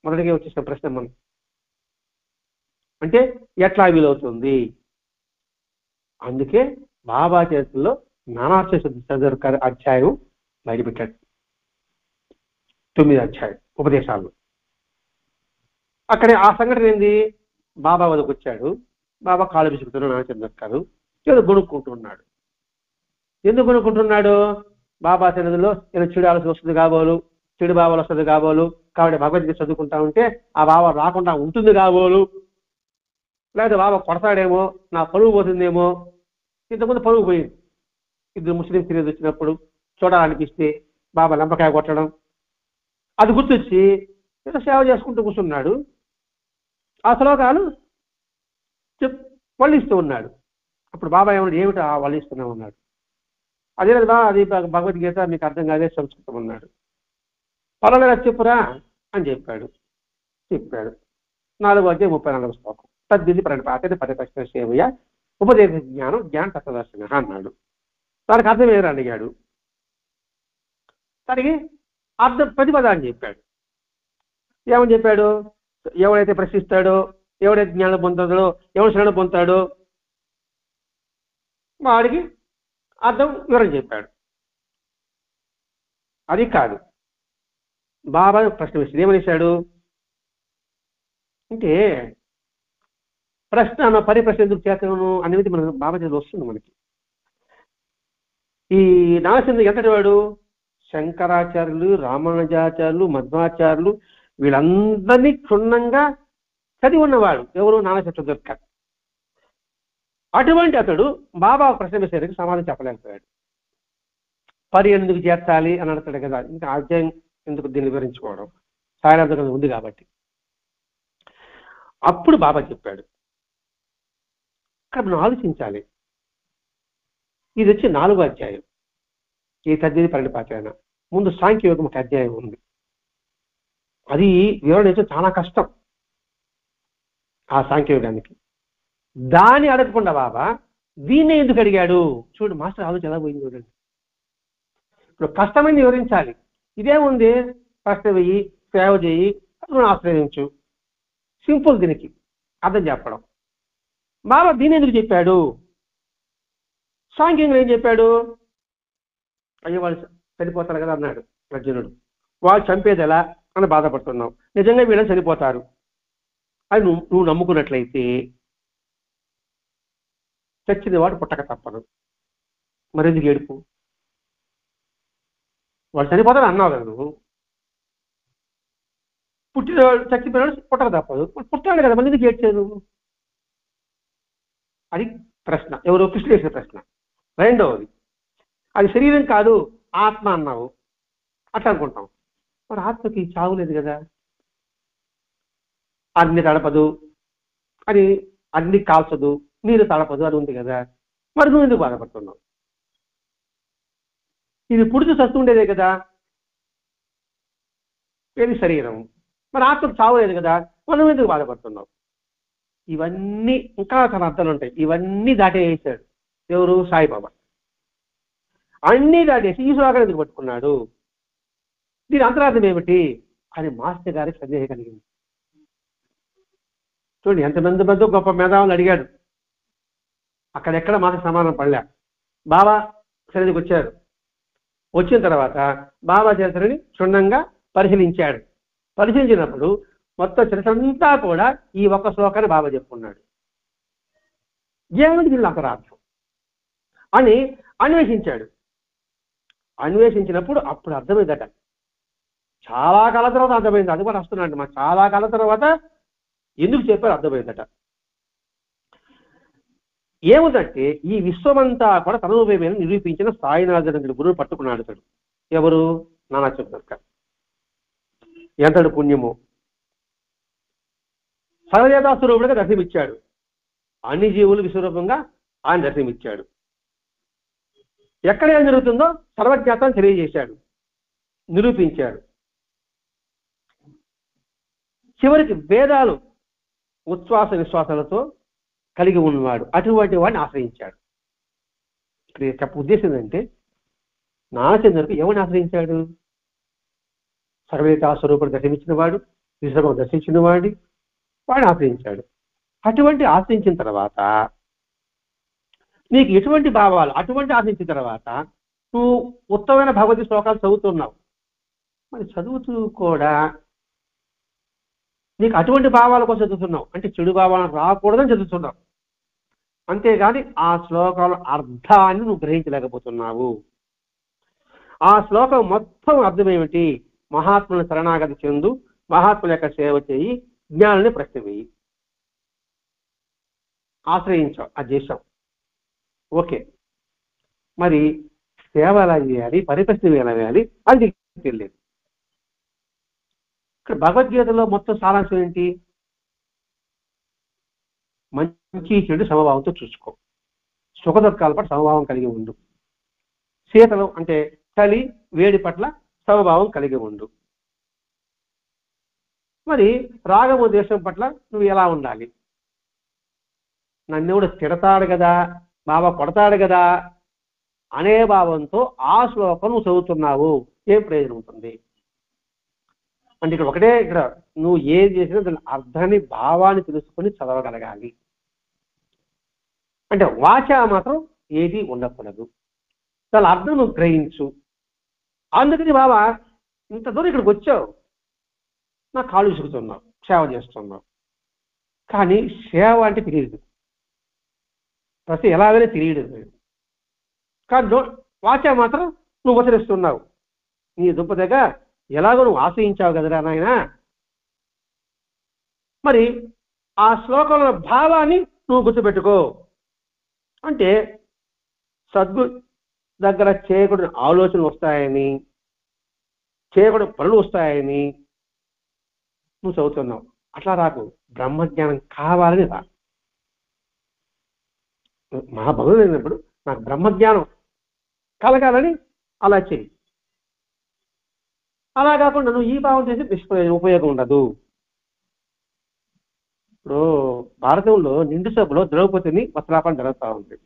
మొదటిగా వచ్చేసిన ప్రశ్న మనం అంటే ఎట్లా వీలవుతుంది? అందుకే బాబా చేతుల్లో నానాశ అధ్యాయం బయటపెట్టాడు. 9 అధ్యాయం ఉపదేశాలు. అక్కడే ఆ సంఘటన ఏంది? బాబా వద్దకు వచ్చాడు. బాబా కాళ్ళు విసుకుతున్నాడు నానచంద్రకారు. ఏదో గొనుక్కుంటున్నాడు. ఎందుకు గొనుక్కుంటున్నాడు? బాబా సన్నిధిలో ఏదో చెడు ఆలోచన వస్తుంది కాబోలు, చెడు భావాలు వస్తుంది కాబోలు, కాబట్టి భగవద్గీత చదువుకుంటా ఉంటే ఆ భావం రాకుండా ఉంటుంది కాబోలు, లేదా బాబా కొడతాడేమో, నా పరువు పోతుందేమో. ఇంతకుముందు పరువు పోయింది. 2 ముస్లిం స్త్రీలు వచ్చినప్పుడు చూడాలనిపిస్తే బాబా లంపకాయ కొట్టడం, అది గుర్తొచ్చి ఏదో సేవ చేసుకుంటూ కూర్చున్నాడు. ఆ శ్లోకాలు వల్లిస్తూ ఉన్నాడు. అప్పుడు బాబా ఏమన్నాడు? ఏమిటా వల్లిస్తున్నా ఉన్నాడు. అదే కదా అది భగవద్గీత మీకు అర్థం కాదే సంస్కృతం ఉన్నాడు. పర్వాలేదు చెప్పురా అని చెప్పాడు. 4వ అధ్యాయం 34వ శ్లోకం. తద్విధి ప్రణపాతే పరిపక్ష సేవయ ఉపదేశ జ్ఞానం జ్ఞాన తత్వదర్శన అన్నాడు. దానికి అర్థం ఏమని అడిగాడు. దానికి అర్థం ప్రతిపదాన్ని చెప్పాడు. ఏమని చెప్పాడు? ఎవడైతే ప్రశ్నిస్తాడో, ఎవడైతే జ్ఞానం పొందుతాడో, ఎవడు శరణ పొందుతాడో వాడికి అర్థం వివరం చెప్పాడు. అది కాదు, బాబా ప్రశ్న వేసింది. ఏమనేశాడు అంటే ప్రశ్న పరిప్రశ్న ఎందుకు చేతను అనేది మన బాబా చేతులు వస్తుంది మనకి. ఈ నాగచంద్ర ఎంతటి వాడు? శంకరాచార్యులు, రామానుజాచార్యులు, మధ్వాచార్యులు వీళ్ళందరినీ క్షుణ్ణంగా చదివి ఉన్నవాడు. ఎవరు? నాగచంద్ర. అటువంటి అతడు బాబా ప్రశ్న వేసేందుకు సమాధానం చెప్పలేకపోయాడు. పరి ఎందుకు చేర్చాలి అని అడతాడు కదా, ఇంకా అధ్యాయం ఎందుకు దీన్ని వివరించుకోవడం, సారార్థం ఉంది కాబట్టి. అప్పుడు బాబా చెప్పాడు, ఇక్కడ మనం ఆలోచించాలి. ఇది వచ్చి 4వ అధ్యాయం. ఈ తద్విధి పరిణిపాతేన ముందు సాంఖ్యయోగం ఒక అధ్యాయం ఉంది. అది వివరణ చాలా కష్టం ఆ సాంఖ్యయోగానికి. దాన్ని అడగకుండా బాబా దీన్నే ఎందుకు అడిగాడు? చూడు మాస్టర్ ఆలోచన ఎలా పోయింది చూడండి. ఇప్పుడు కష్టమైంది వివరించాలి. ఇదేముంది? ప్రశ్న వెయ్యి, సేవ చేయి, నువ్వు ఆశ్రయించు, సింపుల్. దీనికి అర్థం చెప్పడం. బాబా దీన్ని ఎందుకు చెప్పాడు? సాంఖ్యంగా ఏం చెప్పాడు? అయ్యో వాళ్ళు చనిపోతారు కదా అన్నాడు అర్జునుడు. వాళ్ళు చంపేది ఎలా అని బాధపడుతున్నావు, నిజంగా వీళ్ళని చనిపోతారు అని నువ్వు నమ్ముకున్నట్లయితే చచ్చిన వాడు పుట్టక తప్పదు. మరెందుకు ఏడుపు? వాళ్ళు చనిపోతారు అన్నావు కదా నువ్వు. పుట్టినవాడు చచ్చిపోయినాడు పుట్టక తప్పదు, పుట్టాడు కదా, మళ్ళీ ఎందుకు ఏడ్చావు నువ్వు? అది ప్రశ్న. ఎవరు? కృష్ణుడు వేసిన ప్రశ్న. రెండవది, అది శరీరం కాదు ఆత్మ అన్నావు. అట్లా అనుకుంటాం. మరి ఆత్మకి చావు లేదు కదా, అగ్ని తడపదు అని, అగ్ని కాల్చదు, నీరు తడపదు అని ఉంది కదా, మరి నువ్వు ఎందుకు బాధపడుతున్నావు? ఇది పుడుతూ చస్తుండేదే కదా, ఏది శరీరం, మరి ఆత్మకు చావు లేదు కదా, మరి నువ్వు ఎందుకు బాధపడుతున్నావు? ఇవన్నీ ఇంకా చాలా అర్థాలు ఉంటాయి. ఇవన్నీ దాటేసాడు ఎవరు? సాయిబాబా. అన్నీ దాటేసి ఈ శ్లోకాన్ని ఎందుకు పట్టుకున్నాడు, దీని అంతరార్థం ఏమిటి అని మాస్టర్ గారికి సందేహం కలిగింది. చూడండి ఎంతమంది గొప్ప మేధావులు అడిగాడు, అక్కడెక్కడ మాకు సమాధానం పడలే. బాబా సన్నిధికి వచ్చారు. వచ్చిన తర్వాత బాబా చరిత్రని క్షుణ్ణంగా పరిశీలించాడు. పరిశీలించినప్పుడు మొత్తం చరిత్రంతా కూడా ఈ ఒక్క శ్లోకాన్ని బాబా చెప్పుకున్నాడు. ఏమిటి దీని అంతరార్థం అని అన్వేషించాడు. అన్వేషించినప్పుడు అప్పుడు అర్థమైందట. చాలా కాలం తర్వాత అర్థమైంది. అది కూడా వస్తున్నాడు. మా చాలా కాలం తర్వాత ఎందుకు చెప్పారు అర్థమైందట. ఏముందంటే ఈ విశ్వమంతా కూడా తన రూపేమైన నిరూపించిన సాయినాథుడు గురువు పట్టుకున్నాడు. అతడు ఎవరు? నానాచంద్ర. ఎంతడు పుణ్యము. సర్వదేవతా స్వరూపుడుగా దర్శనమిచ్చాడు. అన్ని జీవులు విశ్వరూపంగా ఆయన దర్శనమిచ్చాడు. ఎక్కడ ఏం జరుగుతుందో సర్వజ్ఞాతాన్ని తెలియజేశాడు, నిరూపించాడు. చివరికి వేదాలు ఉచ్ఛ్వాస నిశ్వాసాలతో కలిగి ఉన్నవాడు. అటువంటి వాడిని ఆశ్రయించాడు. ఇక్కడ ఉద్దేశం ఏంటంటే నాగచంద్రుడికి ఎవరిని ఆశ్రయించాడు? సర్వేతా స్వరూపుడు దర్శనమిచ్చిన వాడు, విశ్వరూపం దర్శించిన వాడిని ఆశ్రయించాడు. అటువంటి ఆశ్రయించిన తర్వాత నీకు ఎటువంటి భావాలు, అటువంటి ఆశ్రయించిన తర్వాత నువ్వు ఉత్తమైన భగవద్గీత శ్లోకాలు చదువుతున్నావు. మరి చదువుతూ కూడా నీకు అటువంటి భావాల కోసం చదువుతున్నావు అంటే చెడు భావాలను రాకూడదని చదువుతున్నావు. అంతేగాని ఆ శ్లోకాల అర్థాన్ని నువ్వు గ్రహించలేకపోతున్నావు. ఆ శ్లోకం మొత్తం అర్థం ఏమిటి? మహాత్ములను శరణాగతి చెందు, మహాత్ముల యొక్క సేవ చేయి, జ్ఞానాన్ని ప్రశ్న వేయి. ఆశ్రయించావు, అది చేశావు, ఓకే. మరి సేవ ఎలా చేయాలి, పరిప్రశ్న ఎలా వేయాలి అది తెలియదు. ఇక్కడ భగవద్గీతలో మొత్తం సారాంశం ఏంటి? మంచి చెడు సమభావంతో చూసుకో, సుఖ దుఃఖాల పట్ల సమభావం కలిగి ఉండు, శీతలం అంటే చలి వేడి పట్ల సమభావం కలిగి ఉండు. మరి రాగము ద్వేషం పట్ల నువ్వు ఎలా ఉండాలి? నన్ను తిడతాడు కదా, బాబా కొడతాడు కదా అనే భావంతో ఆ శ్లోకం నువ్వు చదువుతున్నావు, ఏం ప్రయోజనం ఉంటుంది? అంటే ఇక్కడ ఒకటే, ఇక్కడ నువ్వు ఏది చేసినా దాని అర్థాన్ని, భావాన్ని తెలుసుకొని చదవగలగాలి. అంటే వాచ మాత్రం ఏది ఉండకూడదు, దాని అర్థం నువ్వు గ్రహించు. అందుకని బాబా ఇంత దూరం ఇక్కడికి వచ్చావు, నా కాళ్ళు విసుగుతున్నావు, సేవ చేస్తున్నావు, కానీ సేవ అంటే తెలియదు, ప్రతి ఎలాగనే తెలియదు. కానీ వాచ మాత్రం నువ్వు ఉచ్చరిస్తున్నావు. నీ దుంపదగా ఎలాగో నువ్వు ఆశ్రయించావు కదరా నాయన. మరి ఆ శ్లోకంలో భావాన్ని నువ్వు గుర్తుపెట్టుకో. అంటే సద్గురు దగ్గర చేయకూడని ఆలోచనలు వస్తాయని, చేయకూడని పనులు వస్తాయని నువ్వు చదువుతున్నావు. అట్లా రాకు, బ్రహ్మజ్ఞానం కావాలని రా. మహాభగవతుడు అయినప్పుడు నాకు బ్రహ్మజ్ఞానం కలగాలని అలా చెయ్యి. అలా కాకుండా నువ్వు ఈ భావం చేసి ఉపయోగం ఉండదు. ఇప్పుడు భారతంలో నిండు సభలో ద్రౌపదిని వస్త్రాపణ జరుగుతూ ఉంది.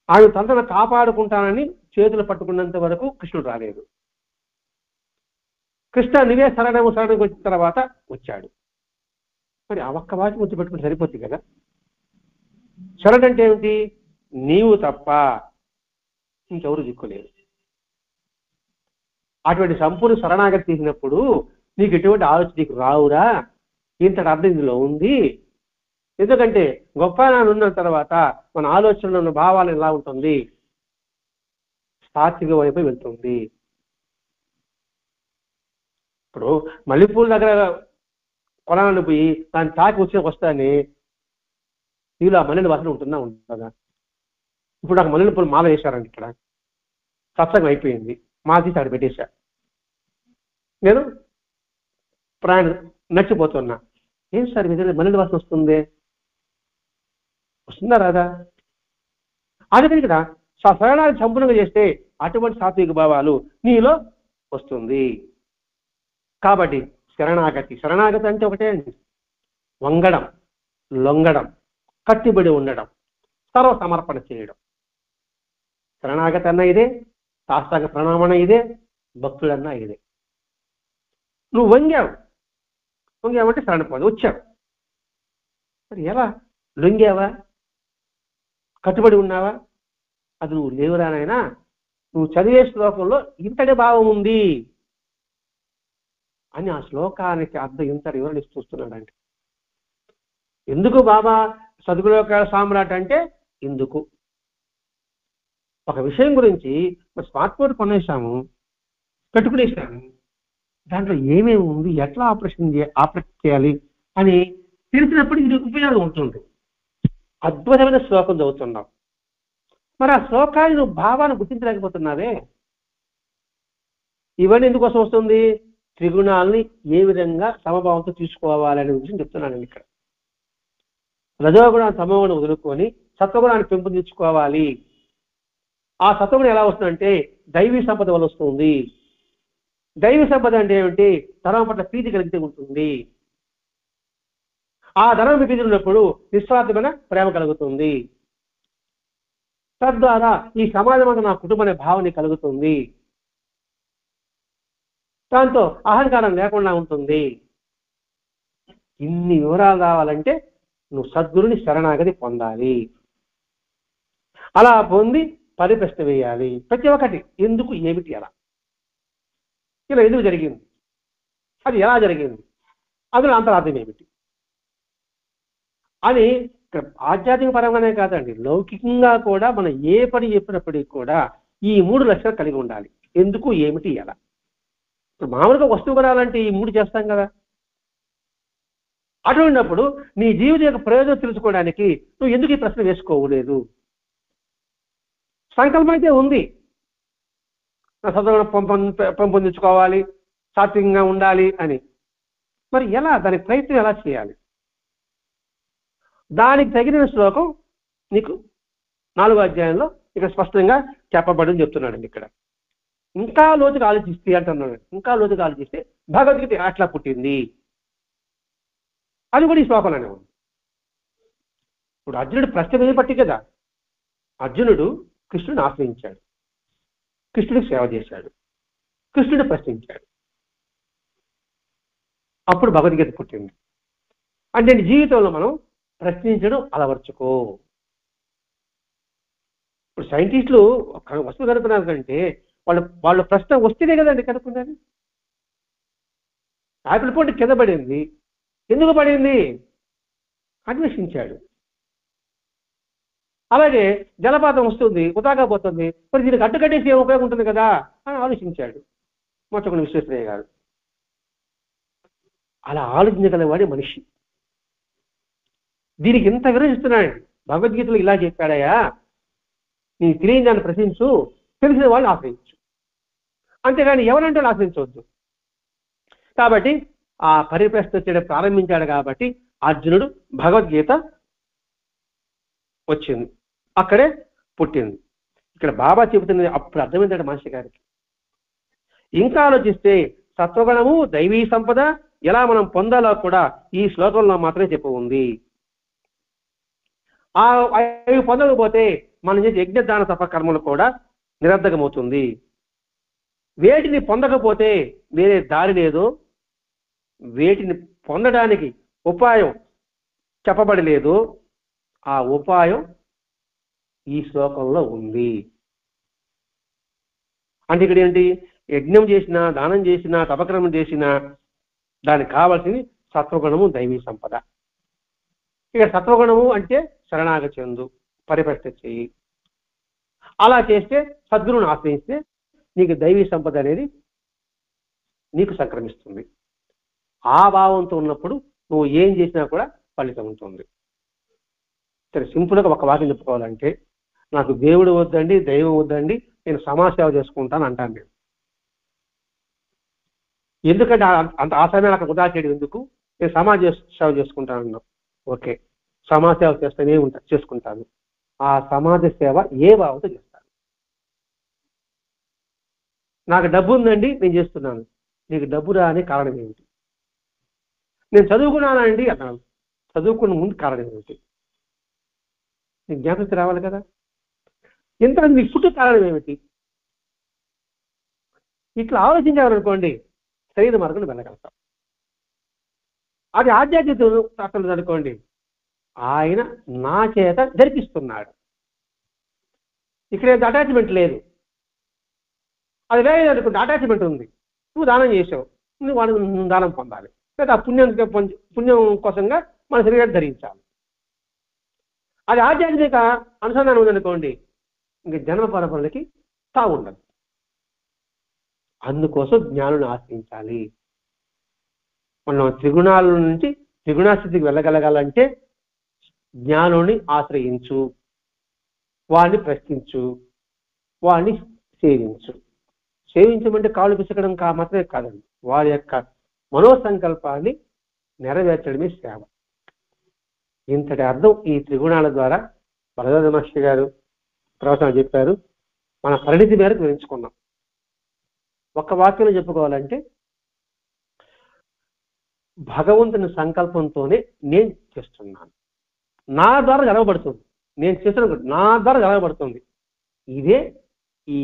ఆమె తనను కాపాడుకుంటానని చేతులు పట్టుకున్నంత వరకు కృష్ణుడు రాలేదు. కృష్ణ నువ్వే శరణకు వచ్చిన తర్వాత వచ్చాడు. మరి ఆ ఒక్క వాచి ముద్దు పెట్టుకుని సరిపోతుంది కదా. శరణ్ అంటే ఏమిటి? నీవు తప్ప ఇంకెవరు దిక్కులేదు. అటువంటి సంపూర్ణ శరణాగతి తీసినప్పుడు నీకు ఎటువంటి ఆలోచన నీకు రావురా, ఇంతటి అర్థం ఇందులో ఉంది. ఎందుకంటే గొప్ప నాన్న ఉన్న తర్వాత మన ఆలోచనలో ఉన్న భావాలు ఎలా ఉంటుంది? సాత్విక వైపు వెళ్తుంది. ఇప్పుడు మల్లెపూల దగ్గర కొనాలని పోయి దాన్ని తాకి వస్తానే నీలో ఆ మల్లెల వాసన ఉంటుందా? ఇప్పుడు నాకు మల్లెల పూలు మాల వేశారండి, ఇక్కడ సత్సంగం అయిపోయింది, మాల తీసి అక్కడ పెట్టేశా. నేను ప్రయాణం నచ్చిపోతున్నా. ఏం సార్ మీ దగ్గర మల్లెల వాసన వస్తుందా రాదా? అందుకని ఇక్కడ శరణాన్ని సంపూర్ణంగా చేస్తే అటువంటి సాత్విక భావాలు నీలో వస్తుంది. కాబట్టి శరణాగతి అంటే ఒకటే అండి, వంగడం, లొంగడం, కట్టుబడి ఉండడం, సర్వసమర్పణ చేయడం. శరణాగతి అన్న ఇదే, సాష్టాంగ ప్రణామణ ఇదే, భక్తుడన్నా ఇదే. నువ్వు వంగావంటే శరణపడి వచ్చావు. మరి ఎలా లొంగావా, కట్టుబడి ఉన్నావా? అది నువ్వు లేవురానైనా. నువ్వు చదివే శ్లోకంలో ఇంతటి భావం ఉంది అని ఆ శ్లోకానికి అర్థం ఇంత వివరణిస్తున్నాడంటే, ఎందుకు బాబా సద్గులోకాల సామ్రాట్ అంటే ఎందుకు? ఒక విషయం గురించి స్మార్ట్ ఫోన్ కొనేసాము, పెట్టుకునేసాము, దాంట్లో ఏమేమి ఉంది, ఎట్లా ఆపరేట్ చేయాలి అని తెలిసినప్పుడు ఇది ఉపయోగం ఉంటుంది. అద్భుతమైన శ్లోకం చదువుతున్నావు, మరి ఆ శ్లోకాన్ని నువ్వు భావాన్ని గుర్తించలేకపోతున్నావే. ఇవన్నీ ఎందుకోసం వస్తుంది? త్రిగుణాలని ఏ విధంగా సమభావంతో తీసుకోవాలనే విషయం చెప్తున్నాను ఇక్కడ. రజోగుణాన్ని తమోగుణం వదులుకొని సత్వగుణాన్ని పెంపొందించుకోవాలి. ఆ సత్వగుణం ఎలా వస్తుందంటే దైవీ సంపద వల్ల వస్తుంది. దైవీ సంపద అంటే ఏమిటి? ధర్మం పట్ల ప్రీతి కలిగితే ఉంటుంది. ఆ ధర్మం ప్రీతి ఉన్నప్పుడు నిస్వార్థమైన ప్రేమ కలుగుతుంది. తద్వారా ఈ సమాజం అంతా నా కుటుంబం అనే భావన కలుగుతుంది. దాంతో అహంకారం లేకుండా ఉంటుంది. ఇన్ని వివరాలు రావాలంటే నువ్వు సద్గురుని శరణాగతి పొందాలి. అలా పొంది పరిప్రశ్న వేయాలి. ప్రతి ఒక్కటి ఎందుకు, ఏమిటి, ఎలా, ఇలా ఎందుకు జరిగింది, అది ఎలా జరిగింది, అందులో అంతరార్థం ఏమిటి అని ఆధ్యాత్మిక పరంగానే కాదండి, లౌకికంగా కూడా మనం ఏ పని చెప్పినప్పటికీ కూడా ఈ 3 లక్షణాలు కలిగి ఉండాలి. ఎందుకు, ఏమిటి, ఎలా. ఇప్పుడు మామూలుగా వస్తువు కొనాలంటే ఈ 3 చేస్తాం కదా. అటువంటిప్పుడు నీ జీవితం యొక్క ప్రయోజనం తెలుసుకోవడానికి నువ్వు ఎందుకు ఈ ప్రశ్న వేసుకోవలేదు? సంకల్పం అయితే ఉంది, నా చదువును పెంపొందించుకోవాలి, సాత్వికంగా ఉండాలి అని. మరి ఎలా, దానికి ప్రయత్నం ఎలా చేయాలి? దానికి తగిన శ్లోకం నీకు 4వ అధ్యాయంలో ఇక్కడ స్పష్టంగా చెప్పబడింది చెప్తున్నాడండి. ఇక్కడ ఇంకా లోతుగా ఆలోచిస్తే అంటున్నాడు, ఇంకా లోతుగా ఆలోచిస్తే భగవద్గీత అట్లా పుట్టింది, అది కూడా ఈ శ్లోకంలోనే ఉంది. ఇప్పుడు అర్జునుడు ప్రశ్న మీద పట్టి కదా, అర్జునుడు కృష్ణుడిని ఆశ్రయించాడు, కృష్ణుడికి సేవ చేశాడు, కృష్ణుడిని ప్రశ్నించాడు, అప్పుడు భగవద్గీత పుట్టింది. అంటే జీవితంలో మనం ప్రశ్నించడం అలవర్చుకో. ఇప్పుడు సైంటిస్టులు వస్తువు కనుక్కున్నారు కంటే వాళ్ళు ప్రశ్న వస్తేనే కదండి కనుక్కున్నది. యాపిల్ పండు కింద పడింది, ఎందుకు పడింది అన్వేషించాడు. అలాగే జలపాతం వస్తుంది, ఉదాగా పోతుంది, మరి దీనికి అడ్డుకట్టేసి ఏం ఉపయోగం ఉంటుంది కదా అని ఆలోచించాడు మొట్టమొదటి విశ్వేశ్వరయ్య గారు. అలా ఆలోచించగలవాడే మనిషి. దీనికి ఎంత వివరిస్తున్నాడు భగవద్గీతలో, ఇలా చెప్పాడయా, నీ తెలియని దాన్ని ప్రశ్నించు, తెలిసిన వాళ్ళని ఆశ్రయించు, అంతేగాని ఎవరంటే ఆశ్రయించవద్దు. కాబట్టి ఆ పరిప్రశ్న చేయడం ప్రారంభించాడు. కాబట్టి అర్జునుడు భగవద్గీత వచ్చింది, అక్కడే పుట్టింది. ఇక్కడ బాబా చెబుతున్నది అప్పుడు అర్థమైందంటే మనిషి గారికి. ఇంకా ఆలోచిస్తే సత్వగుణము, దైవీ సంపద ఎలా మనం పొందాలో కూడా ఈ శ్లోకంలో మాత్రమే చెప్పు ఉంది. అవి పొందకపోతే మనం చేసే యజ్ఞదాన తపకర్మలు కూడా నిరర్ధకమవుతుంది. వేటిని పొందకపోతే వేరే దారి లేదు, వేటిని పొందడానికి ఉపాయం చెప్పబడలేదు, ఆ ఉపాయం ఈ శ్లోకంలో ఉంది. అంటే ఇక్కడ ఏంటి, యజ్ఞం చేసినా, దానం చేసినా, తపకర్మం చేసినా దానికి కావాల్సింది సత్వగుణము, దైవీ సంపద. ఇక సత్వగుణము అంటే శరణాగతి చెందు, పరిపృష్ట చెయ్యి. అలా చేస్తే సద్గురువుని ఆశ్రయిస్తే నీకు దైవీ సంపద అనేది నీకు సంక్రమిస్తుంది. ఆ భావంతో ఉన్నప్పుడు నువ్వు ఏం చేసినా కూడా ఫలితం ఉంటుంది. సరే, సింపుల్గా ఒక వాక్యం చెప్పుకోవాలంటే, నాకు దేవుడు వద్దండి, దైవం వద్దండి, నేను సమాజ సేవ చేసుకుంటాను అంటాను నేను. ఎందుకంటే అంత ఆ సమయాన్ని అక్కడ వృధా చేయడం ఎందుకు, నేను సమాజ సేవ చేసుకుంటాను అన్నావు. ఓకే, సమాజ సేవ చేస్తూనే చేసుకుంటాను. ఆ సమాజ సేవ ఏ భావంతో చేస్తాను? నాకు డబ్బు ఉందండి, నేను చేస్తున్నాను. నీకు డబ్బు రాని కారణం ఏమిటి? నేను చదువుకున్నానండి అన్నాను, చదువుకున్న ముందు కారణం ఏమిటి? నీకు జ్ఞాపకం రావాలి కదా. ఎంత నీకు పుట్టు కారణం ఏమిటి? ఇట్లా ఆలోచించాలనుకోండి, సరైన మార్గంలో వెళ్ళగలుగుతాం. అది ఆధ్యాత్మిక అనుకోండి, ఆయన నా చేత జరిపిస్తున్నాడు. ఇక్కడ అటాచ్మెంట్ లేదు. అది వేరే అనుకుంటే అటాచ్మెంట్ ఉంది. నువ్వు దానం చేసావు, నువ్వు వాడు దానం పొందాలి, లేదా ఆ పుణ్యం కోసంగా మన శరీరాన్ని ధరించాలి. అది ఆధ్యాత్మిక అనుసంధానం ఉందనుకోండి, ఇంక జన్మ పరంపరలకి తావు ఉండదు. అందుకోసం జ్ఞానుని ఆశ్రయించాలి. మనం త్రిగుణాల నుంచి త్రిగుణాస్థితికి వెళ్ళగలగాలంటే జ్ఞానుని ఆశ్రయించు, వాడిని ప్రశ్నించు, వాడిని సేవించు. సేవించమంటే కాళ్ళు పిసకడం మాత్రమే కాదండి, వారి యొక్క మనోసంకల్పాన్ని నెరవేర్చడమే సేవ. ఇంతటి అర్థం ఈ త్రిగుణాల ద్వారా బలరాజ మహర్షి గారు ప్రవచన చెప్పారు. మన పరిణితి మేరకు వివరించుకున్నాం. ఒక్క వాక్యంలో చెప్పుకోవాలంటే, భగవంతుని సంకల్పంతోనే నేను చేస్తున్నాను, నా ద్వారా జరగబడుతుంది, నేను చేస్తున్న నా ద్వారా జరగబడుతుంది. ఇదే ఈ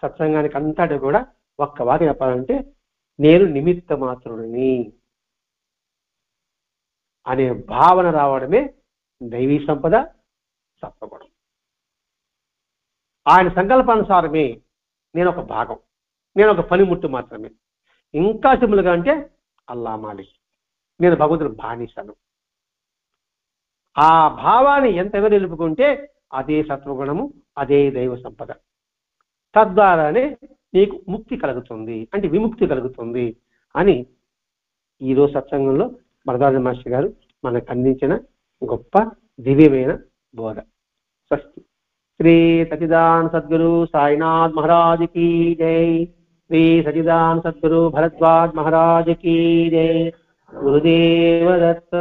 సత్సంగానికి అంతటి కూడా ఒక్క వాక్యం చెప్పాలంటే, నేను నిమిత్త మాత్రుడిని అనే భావన రావడమే దైవీ సంపద, సత్వగుణం. ఆయన సంకల్పానుసారమే నేను ఒక భాగం, నేను ఒక పనిముట్టు మాత్రమే. ఇంకా సింపుల్గా అంటే అల్లా మాలిక్, నేను భగవంతుడు బానిసను. ఆ భావాన్ని ఎంతవరకు నిలుపుకుంటే అదే సత్వగుణము, అదే దైవ సంపద. తద్వారానే నీకు ముక్తి కలుగుతుంది, అంటే విముక్తి కలుగుతుంది అని ఈరోజు సత్సంగంలో వరదాజ మాస్టర్ గారు మనకు అందించిన గొప్ప దివ్యమైన బోధ. స్వస్తి. శ్రీ సచిదానంద సద్గురు సాయినాథ్ మహారాజ్ కీ జై. శ్రీ సచిదానంద సద్గురు భరద్వాజ్ మహారాజ్ కీ జై. గురుదేవ దత్త.